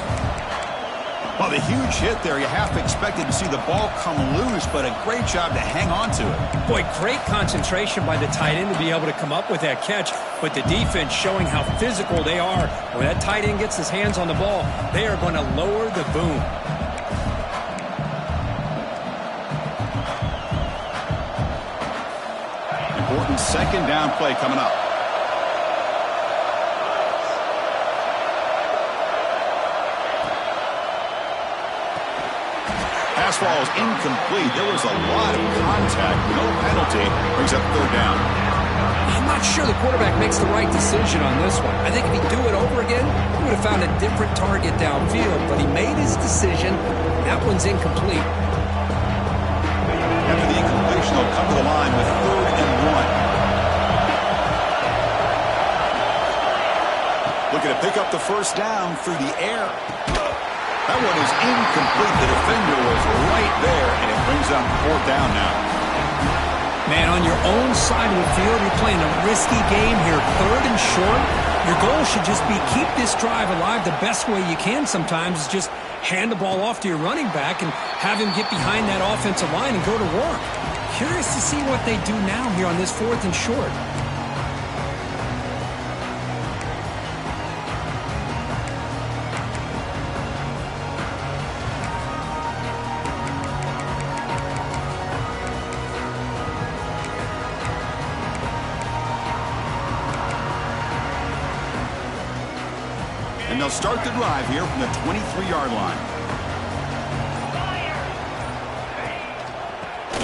Well, the huge hit there, you half expected to see the ball come loose, but a great job to hang on to it. Boy, great concentration by the tight end to be able to come up with that catch, but the defense showing how physical they are. When that tight end gets his hands on the ball, they are going to lower the boom. Important 2nd down play coming up. Pass ball is incomplete. There was a lot of contact. No penalty. Brings up 3rd down. I'm not sure the quarterback makes the right decision on this one. I think if he'd do it over again, he would have found a different target downfield, but he made his decision. That one's incomplete. After the incompletion, they'll come to the line with 3rd and 1. Looking to pick up the first down through the air. That one is incomplete. The defender was right there, and it brings up 4th down now. Man, on your own side of the field, you're playing a risky game here. 3rd and short. Your goal should just be keep this drive alive the best way you can sometimes is just hand the ball off to your running back and have him get behind that offensive line and go to work. Curious to see what they do now here on this 4th and short. And they'll start the drive here from the 23-yard line.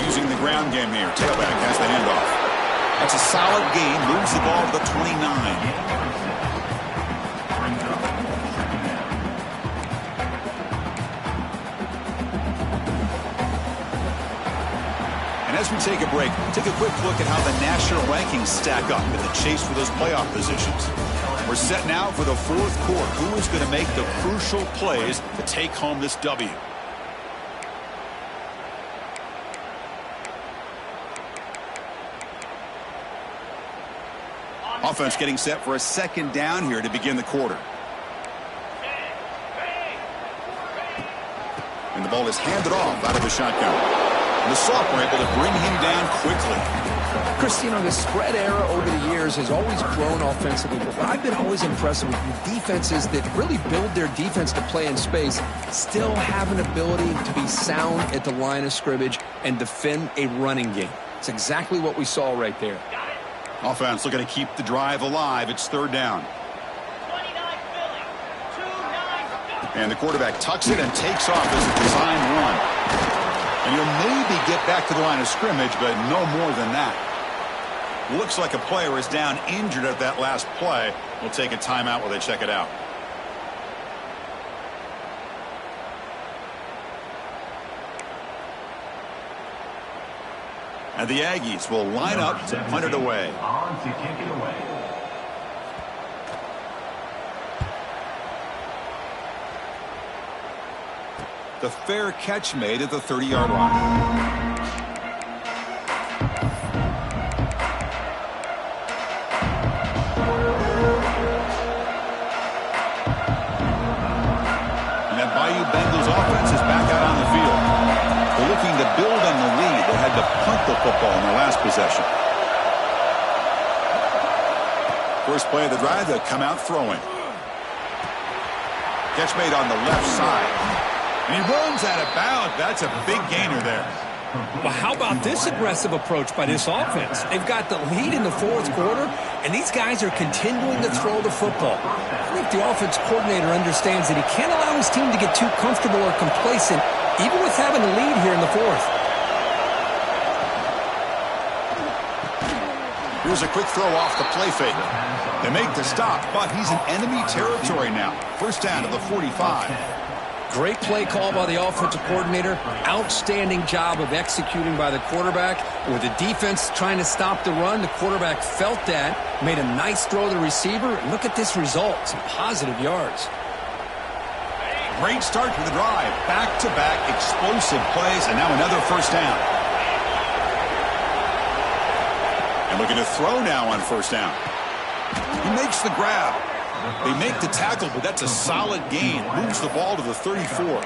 Using the ground game here. Tailback has the handoff. That's a solid gain. Moves the ball to the 29. And as we take a break, take a quick look at how the national rankings stack up in the chase for those playoff positions. We're set now for the 4th quarter. Who is going to make the crucial plays to take home this W? Offense getting set for a 2nd down here to begin the quarter. And the ball is handed off out of the shotgun. And the sophomore able to bring him down quickly. Chris, you know, the spread era over the years has always grown offensively, but what I've been always impressed with defenses that really build their defense to play in space still have an ability to be sound at the line of scrimmage and defend a running game. It's exactly what we saw right there. Offense looking to keep the drive alive. It's 3rd down. And the quarterback tucks it and takes off as a designed run. And he'll maybe get back to the line of scrimmage, but no more than that. Looks like a player is down injured at that last play. We'll take a timeout while they check it out. And the Aggies will line up to punt it away. On to kick it away. The fair catch made at the 30-yard line. Bengals offense is back out on the field. They're looking to build on the lead. They had to punt the football in their last possession. First play of the drive, they'll come out throwing. Catch made on the left side. And he runs out of bounds. That's a big gainer there. Well, how about this aggressive approach by this offense? They've got the lead in the fourth quarter, and these guys are continuing to throw the football. I think the offense coordinator understands that he can't allow his team to get too comfortable or complacent, even with having the lead here in the fourth. Here's a quick throw off the play fake. They make the stop, but he's in enemy territory now. First down to the 45. Great play call by the offensive coordinator. Outstanding job of executing by the quarterback. With the defense trying to stop the run, the quarterback felt that, made a nice throw to the receiver. And look at this result, some positive yards. Great start to the drive. Back-to-back explosive plays, and now another first down. And looking to throw now on first down. He makes the grab. They make the tackle, but that's a solid gain. Moves the ball to the 34.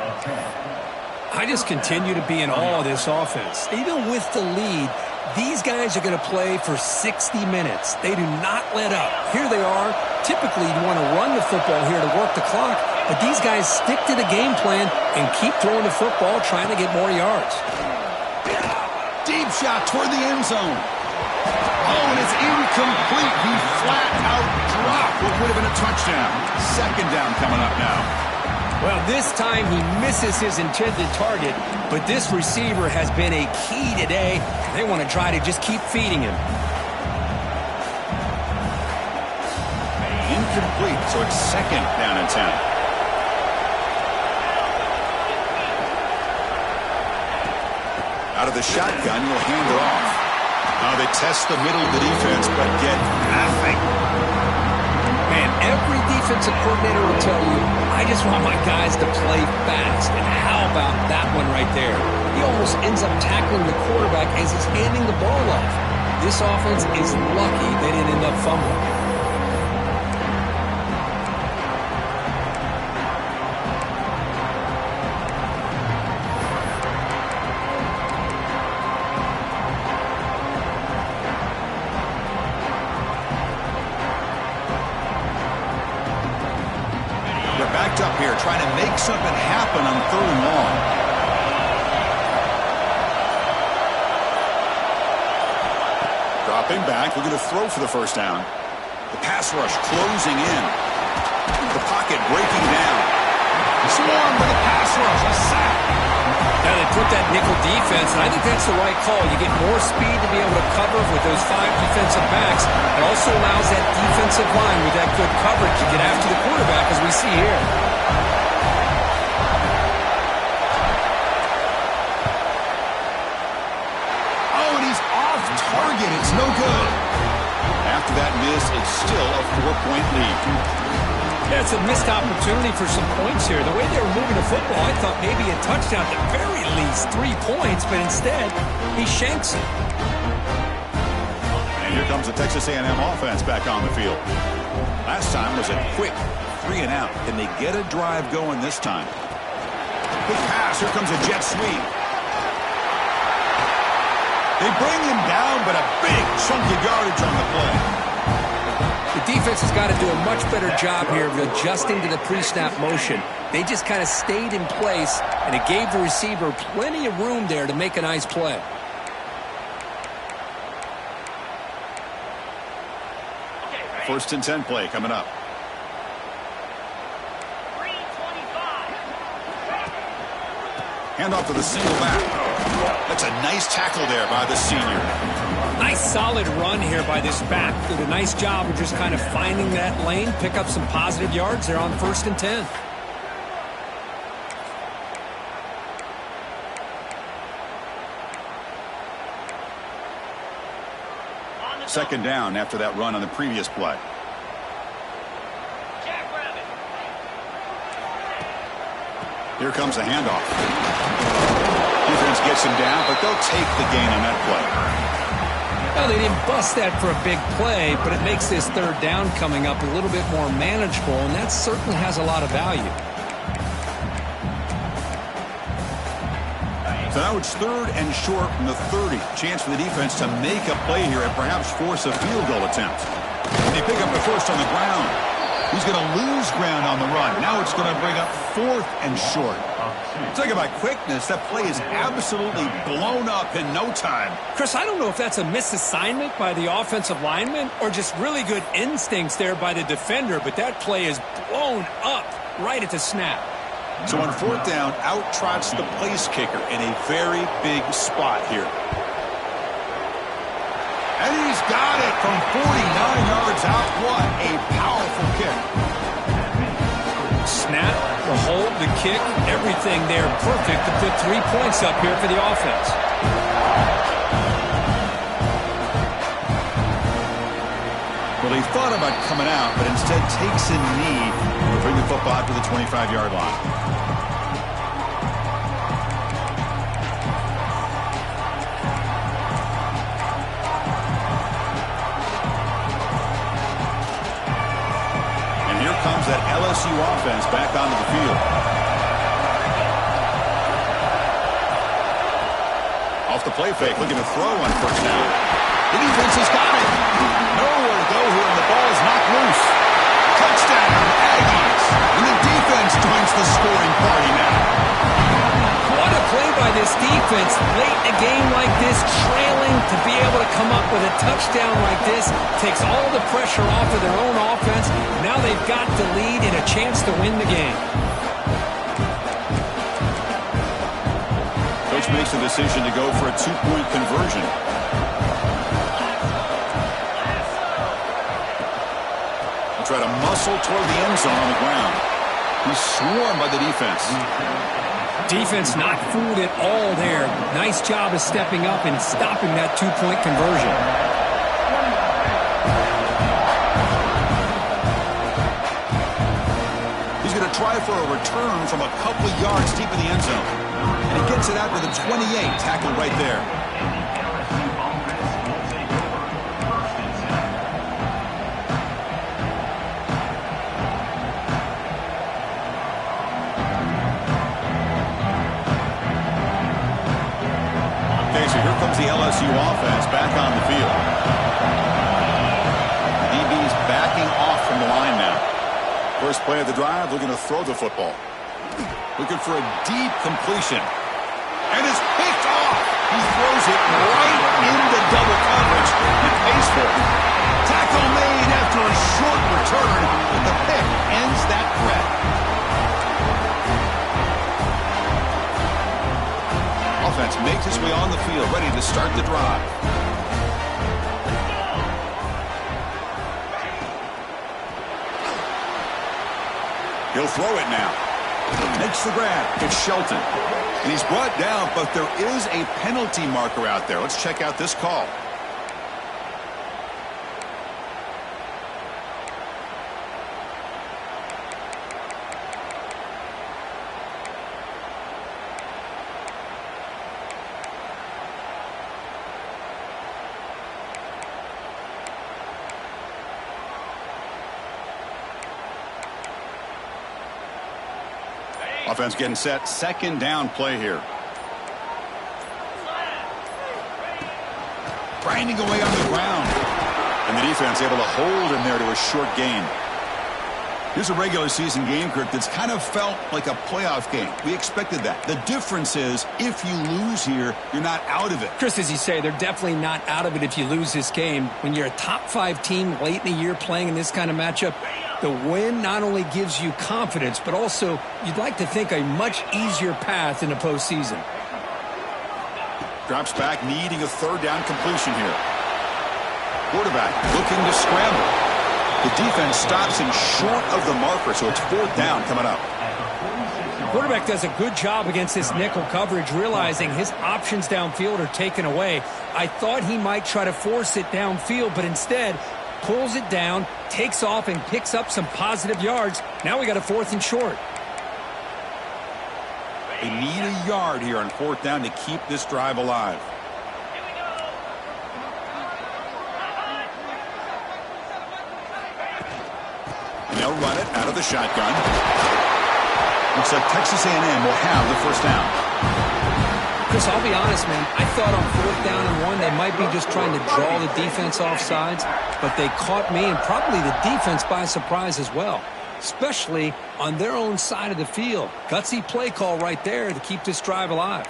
I just continue to be in awe of this offense. Even with the lead, these guys are going to play for 60 minutes. They do not let up. Here they are. Typically, you want to run the football here to work the clock, but these guys stick to the game plan and keep throwing the football, trying to get more yards. Deep shot toward the end zone. Oh, and it's incomplete. He flat out dropped what would have been a touchdown. Second down coming up now. Well, this time he misses his intended target, but this receiver has been a key today. They want to try to just keep feeding him. Incomplete, so it's second down and 10. Out of the shotgun, you'll hand it off. They test the middle of the defense, but get nothing. Man, every defensive coordinator will tell you, I just want my guys to play fast. And how about that one right there? He almost ends up tackling the quarterback as he's handing the ball off. This offense is lucky they didn't end up fumbling. Up here trying to make something happen on third and long. Dropping back, looking to throw for the first down. The pass rush closing in. The pocket breaking down. Swarm with the pass rush, a sack. Now they put that nickel defense, and I think that's the right call. You get more speed to be able to cover with those 5 defensive backs. It also allows that defensive line with that good coverage to get after the quarterback, as we see here. Oh, and he's off target. It's no good. After that miss, it's still a 4-point lead. Yeah, it's a missed opportunity for some points here. The way they were moving the football, I thought maybe a touchdown, at the very least 3 points, but instead, he shanks it. And here comes the Texas A&M offense back on the field. Last time was a quick 3 and out. Can they get a drive going this time? Quick pass. Here comes a jet sweep. They bring him down, but a big chunk of yardage on the play. The defense has got to do a much better job here of adjusting to the pre-snap motion. They just kind of stayed in place, and it gave the receiver plenty of room there to make a nice play. First and 10 play coming up. Hand off to the single back. That's a nice tackle there by the senior. Nice solid run here by this back. Did a nice job of just kind of finding that lane, pick up some positive yards there on first and 10. Second down after that run on the previous play. Here comes the handoff. Defense gets him down, but they'll take the gain on that play. Well, they didn't bust that for a big play, but it makes this third down coming up a little bit more manageable, and that certainly has a lot of value. So now it's third and short from the 30. Chance for the defense to make a play here and perhaps force a field goal attempt. And they pick up the first on the ground. He's going to lose ground on the run. Now it's going to bring up fourth and short. Talk about quickness. That play is absolutely blown up in no time. Chris, I don't know if that's a misassignment by the offensive lineman or just really good instincts there by the defender, but that play is blown up right at the snap. So on fourth down, out trots the place kicker in a very big spot here. And he's got it from 49 yards out. What a powerful kick. Snap, the hold, the kick, everything there perfect to put 3 points up here for the offense. Well, he thought about coming out, but instead takes a knee to bring the football out to the 25-yard line. Comes that LSU offense back onto the field. Off the play fake, looking to throw on first down. The defense has got it. Nowhere to go here, and the ball is knocked loose. Touchdown, Aggies. And the defense joins the scoring party now. What a play by this defense late in a game like this, trailing to be able to come up with a touchdown like this, takes all the pressure off of their own offense. Now they've got the lead and a chance to win the game. Coach makes a decision to go for a two-point conversion. He'll try to muscle toward the end zone on the ground. He's swarmed by the defense. Defense not fooled at all there. Nice job of stepping up and stopping that two-point conversion. He's going to try for a return from a couple of yards deep in the end zone. And he gets it out with a 28 tackled right there. Here comes the LSU offense back on the field. DB's backing off from the line now. First play of the drive, looking to throw the football. Looking for a deep completion. And it's picked off. He throws it right into double coverage. It pays for it. Tackle made after a short return, but the pick ends that threat. Offense makes its way on the field, ready to start the drive. He'll throw it now. Makes the grab. It's Shelton. And he's brought down, but there is a penalty marker out there. Let's check out this call. Offense getting set. Second down play here. Grinding away on the ground. And the defense able to hold him there to a short gain. Here's a regular season game, Kirk, that's kind of felt like a playoff game. We expected that. The difference is if you lose here, you're not out of it. Chris, as you say, they're definitely not out of it if you lose this game. When you're a top-5 team late in the year playing in this kind of matchup, the win not only gives you confidence, but also you'd like to think a much easier path in the postseason. Drops back, needing a third down completion here. Quarterback looking to scramble. The defense stops him short of the marker, so it's 4th down coming up. Quarterback does a good job against this nickel coverage, realizing his options downfield are taken away. I thought he might try to force it downfield, but instead pulls it down, takes off, and picks up some positive yards. Now we got a 4th and short. They need a yard here on 4th down to keep this drive alive. And they'll run it out of the shotgun. Looks like Texas A&M will have the 1st down. Chris, I'll be honest, man. I thought on 4th down and 1, they might be just trying to draw the defense off sides, but they caught me and probably the defense by surprise as well, especially on their own side of the field. Gutsy play call right there to keep this drive alive.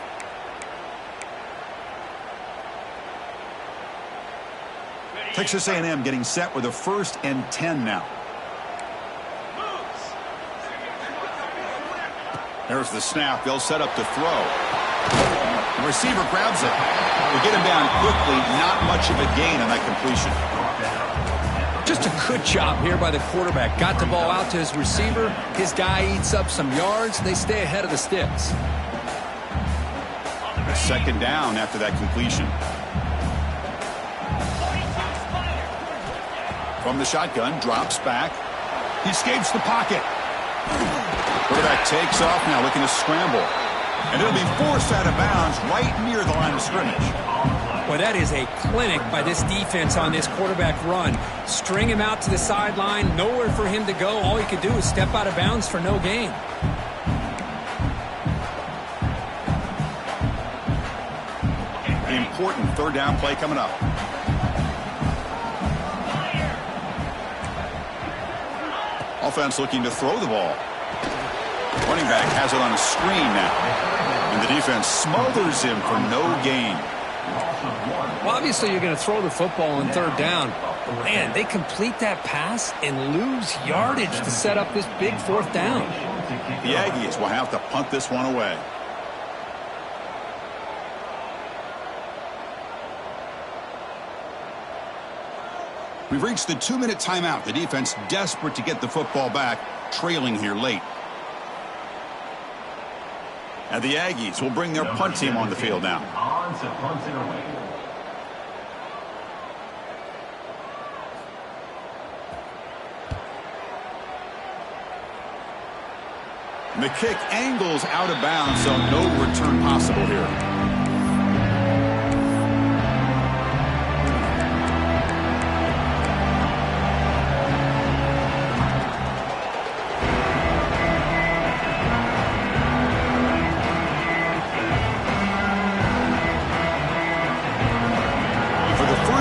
Texas A&M getting set with a 1st and 10 now. There's the snap. They'll set up to throw. The receiver grabs it. They get him down quickly. Not much of a gain on that completion. Just a good job here by the quarterback. Got the ball out to his receiver. His guy eats up some yards. They stay ahead of the sticks. A 2nd down after that completion. From the shotgun, drops back. He escapes the pocket. Quarterback takes off now, looking to scramble. And it'll be forced out of bounds right near the line of scrimmage. Well, that is a clinic by this defense on this quarterback run. String him out to the sideline, nowhere for him to go. All he could do is step out of bounds for no gain. The important 3rd down play coming up. Offense looking to throw the ball. Running back has it on a screen now. And the defense smothers him for no gain. Well, obviously you're going to throw the football on 3rd down. But man, they complete that pass and lose yardage to set up this big 4th down. The Aggies will have to punt this one away. We've reached the 2-minute timeout. The defense desperate to get the football back, trailing here late. And the Aggies will bring their punt team on the field now. On to punt it away. The kick angles out of bounds, so no return possible here.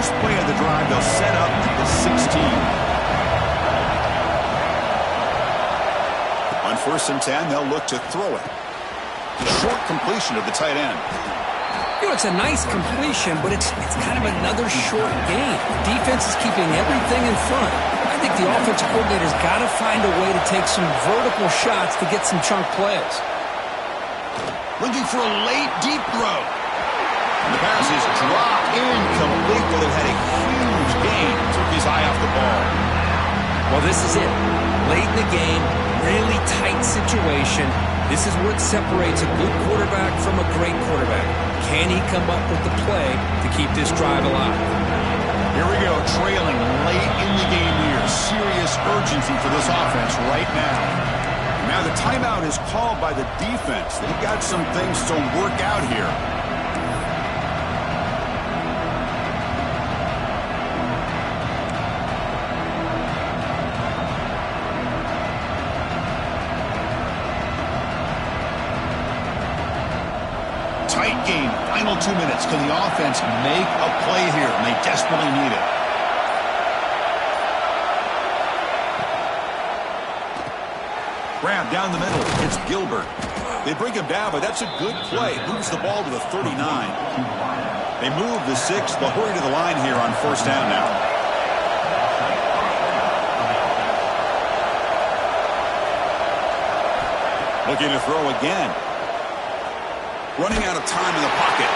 Play of the drive, they'll set up at the 16. On 1st and 10, they'll look to throw it. Short completion of the tight end. You know, it's a nice completion, but it's kind of another short gain. The defense is keeping everything in front. I think the offensive coordinator's got to find a way to take some vertical shots to get some chunk plays. Looking for a late, deep throw. And the pass is dropped incomplete, but it had a huge gain. Took his eye off the ball. Well, this is it. Late in the game, really tight situation. This is what separates a good quarterback from a great quarterback. Can he come up with the play to keep this drive alive? Here we go, trailing late in the game here. Serious urgency for this offense right now. Now the timeout is called by the defense. They've got some things to work out here. Tight game, final 2 minutes. Can the offense make a play here? And they desperately need it. Grab down the middle. It's Gilbert. They bring him down, but that's a good play. Moves the ball to the 39. They move the 6. They'll hurry to the line here on 1st down now. Looking to throw again. Running out of time in the pocket.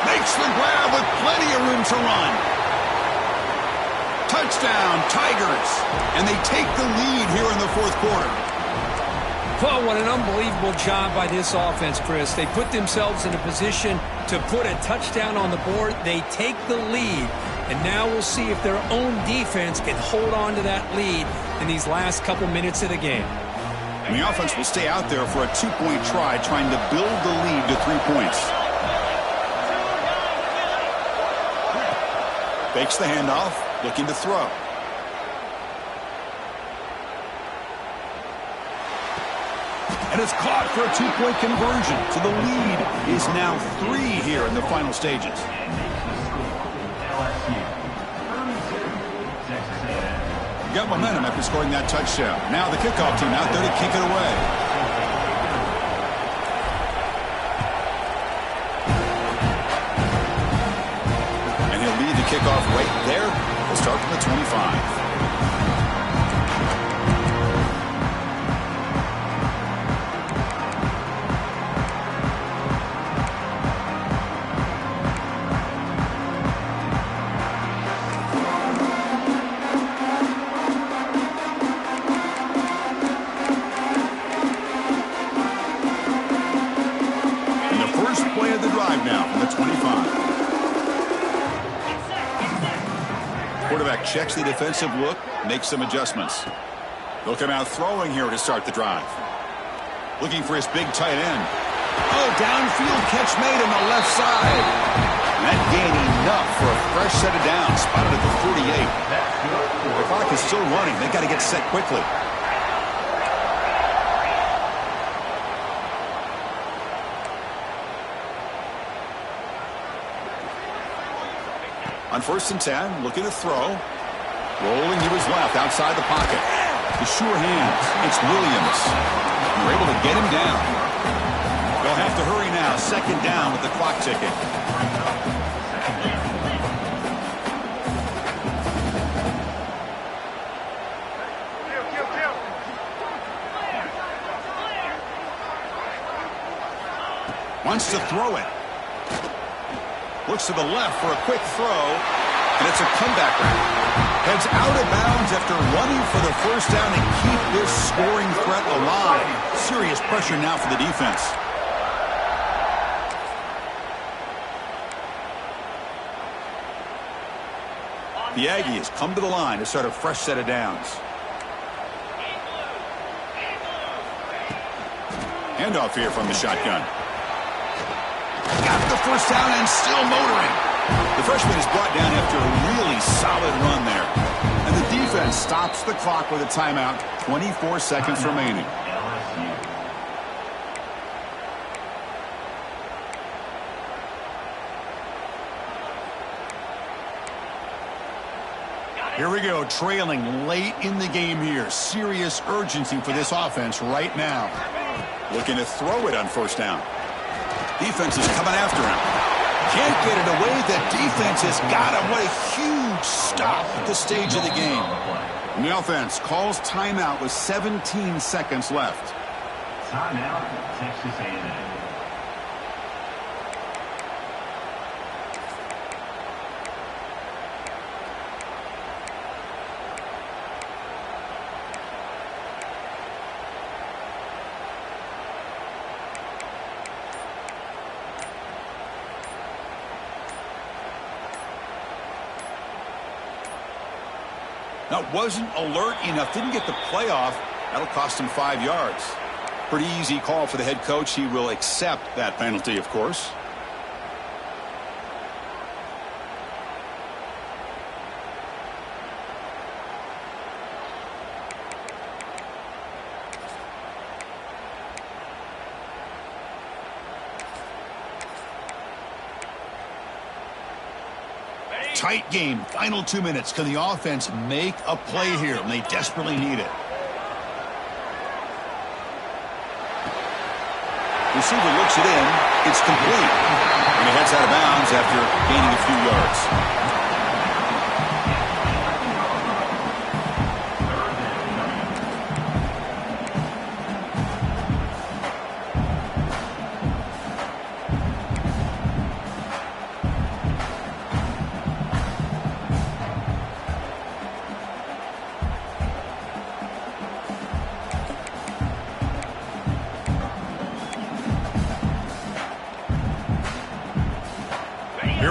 Makes the grab with plenty of room to run. Touchdown, Tigers. And they take the lead here in the fourth quarter. Well, what an unbelievable job by this offense, Chris. They put themselves in a position to put a touchdown on the board. They take the lead. And now we'll see if their own defense can hold on to that lead in these last couple minutes of the game. And the offense will stay out there for a two-point try, trying to build the lead to 3 points. Fakes the handoff, looking to throw. And it's caught for a two-point conversion. So the lead is now 3 here in the final stages. Got momentum after scoring that touchdown. Now the kickoff team out there to kick it away. And he'll lead the kickoff right there. He'll start from the 25. Quarterback checks the defensive look, makes some adjustments. They'll come out throwing here to start the drive. Looking for his big tight end. Oh, downfield catch made on the left side. And that gained enough for a fresh set of downs, spotted at the 48. The clock is still running. They've got to get set quickly. On 1st and 10, looking to throw. Rolling to his left, outside the pocket. The sure hands. It's Williams. They're able to get him down. They'll have to hurry now. 2nd down with the clock ticking. Wants to throw it. Looks to the left for a quick throw, and it's a comeback route. Heads out of bounds after running for the first down and keep this scoring threat alive. Serious pressure now for the defense. The Aggies come to the line to start a fresh set of downs. Handoff here from the shotgun. Got the first down and still motoring. The freshman is brought down after a really solid run there. And the defense stops the clock with a timeout. 24 seconds remaining. Here we go, trailing late in the game here. Serious urgency for this offense right now. Looking to throw it on 1st down. Defense is coming after him. Can't get it away. The defense has got him. What a huge stop at this stage of the game. And the offense calls timeout with 17 seconds left. Timeout, Texas A&M. Now, wasn't alert enough, didn't get the playoff. That'll cost him 5 yards. Pretty easy call for the head coach. He will accept that penalty, of course. Tight game, final 2 minutes. Can the offense make a play here? And they desperately need it. Receiver looks it in. It's complete. And he heads out of bounds after gaining a few yards.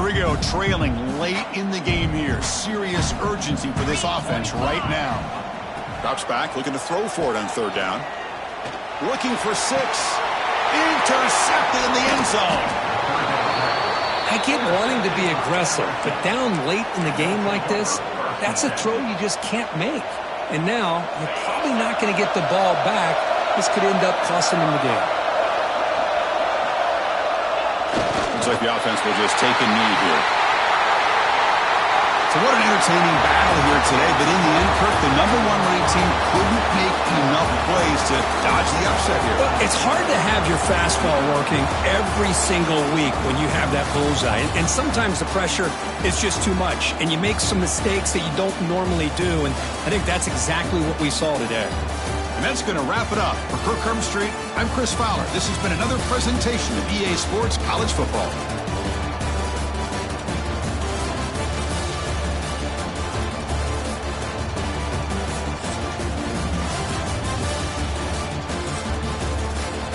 we go, trailing late in the game here. Serious urgency for this offense right now. Drops back, looking to throw for it on third down. Looking for 6. Intercepted in the end zone. I get wanting to be aggressive, but down late in the game like this, that's a throw you just can't make. And now, you're probably not going to get the ball back. This could end up costing them the game. Looks like the offense will just take a knee here. So what an entertaining battle here today, but in the end, Kirk, the number 1 ranked team couldn't make enough plays to dodge the upset here. Well, it's hard to have your fastball working every single week when you have that bullseye. And sometimes the pressure is just too much, and you make some mistakes that you don't normally do, and I think that's exactly what we saw today. And that's going to wrap it up. For Kirk Street, I'm Chris Fowler. This has been another presentation of EA Sports College Football.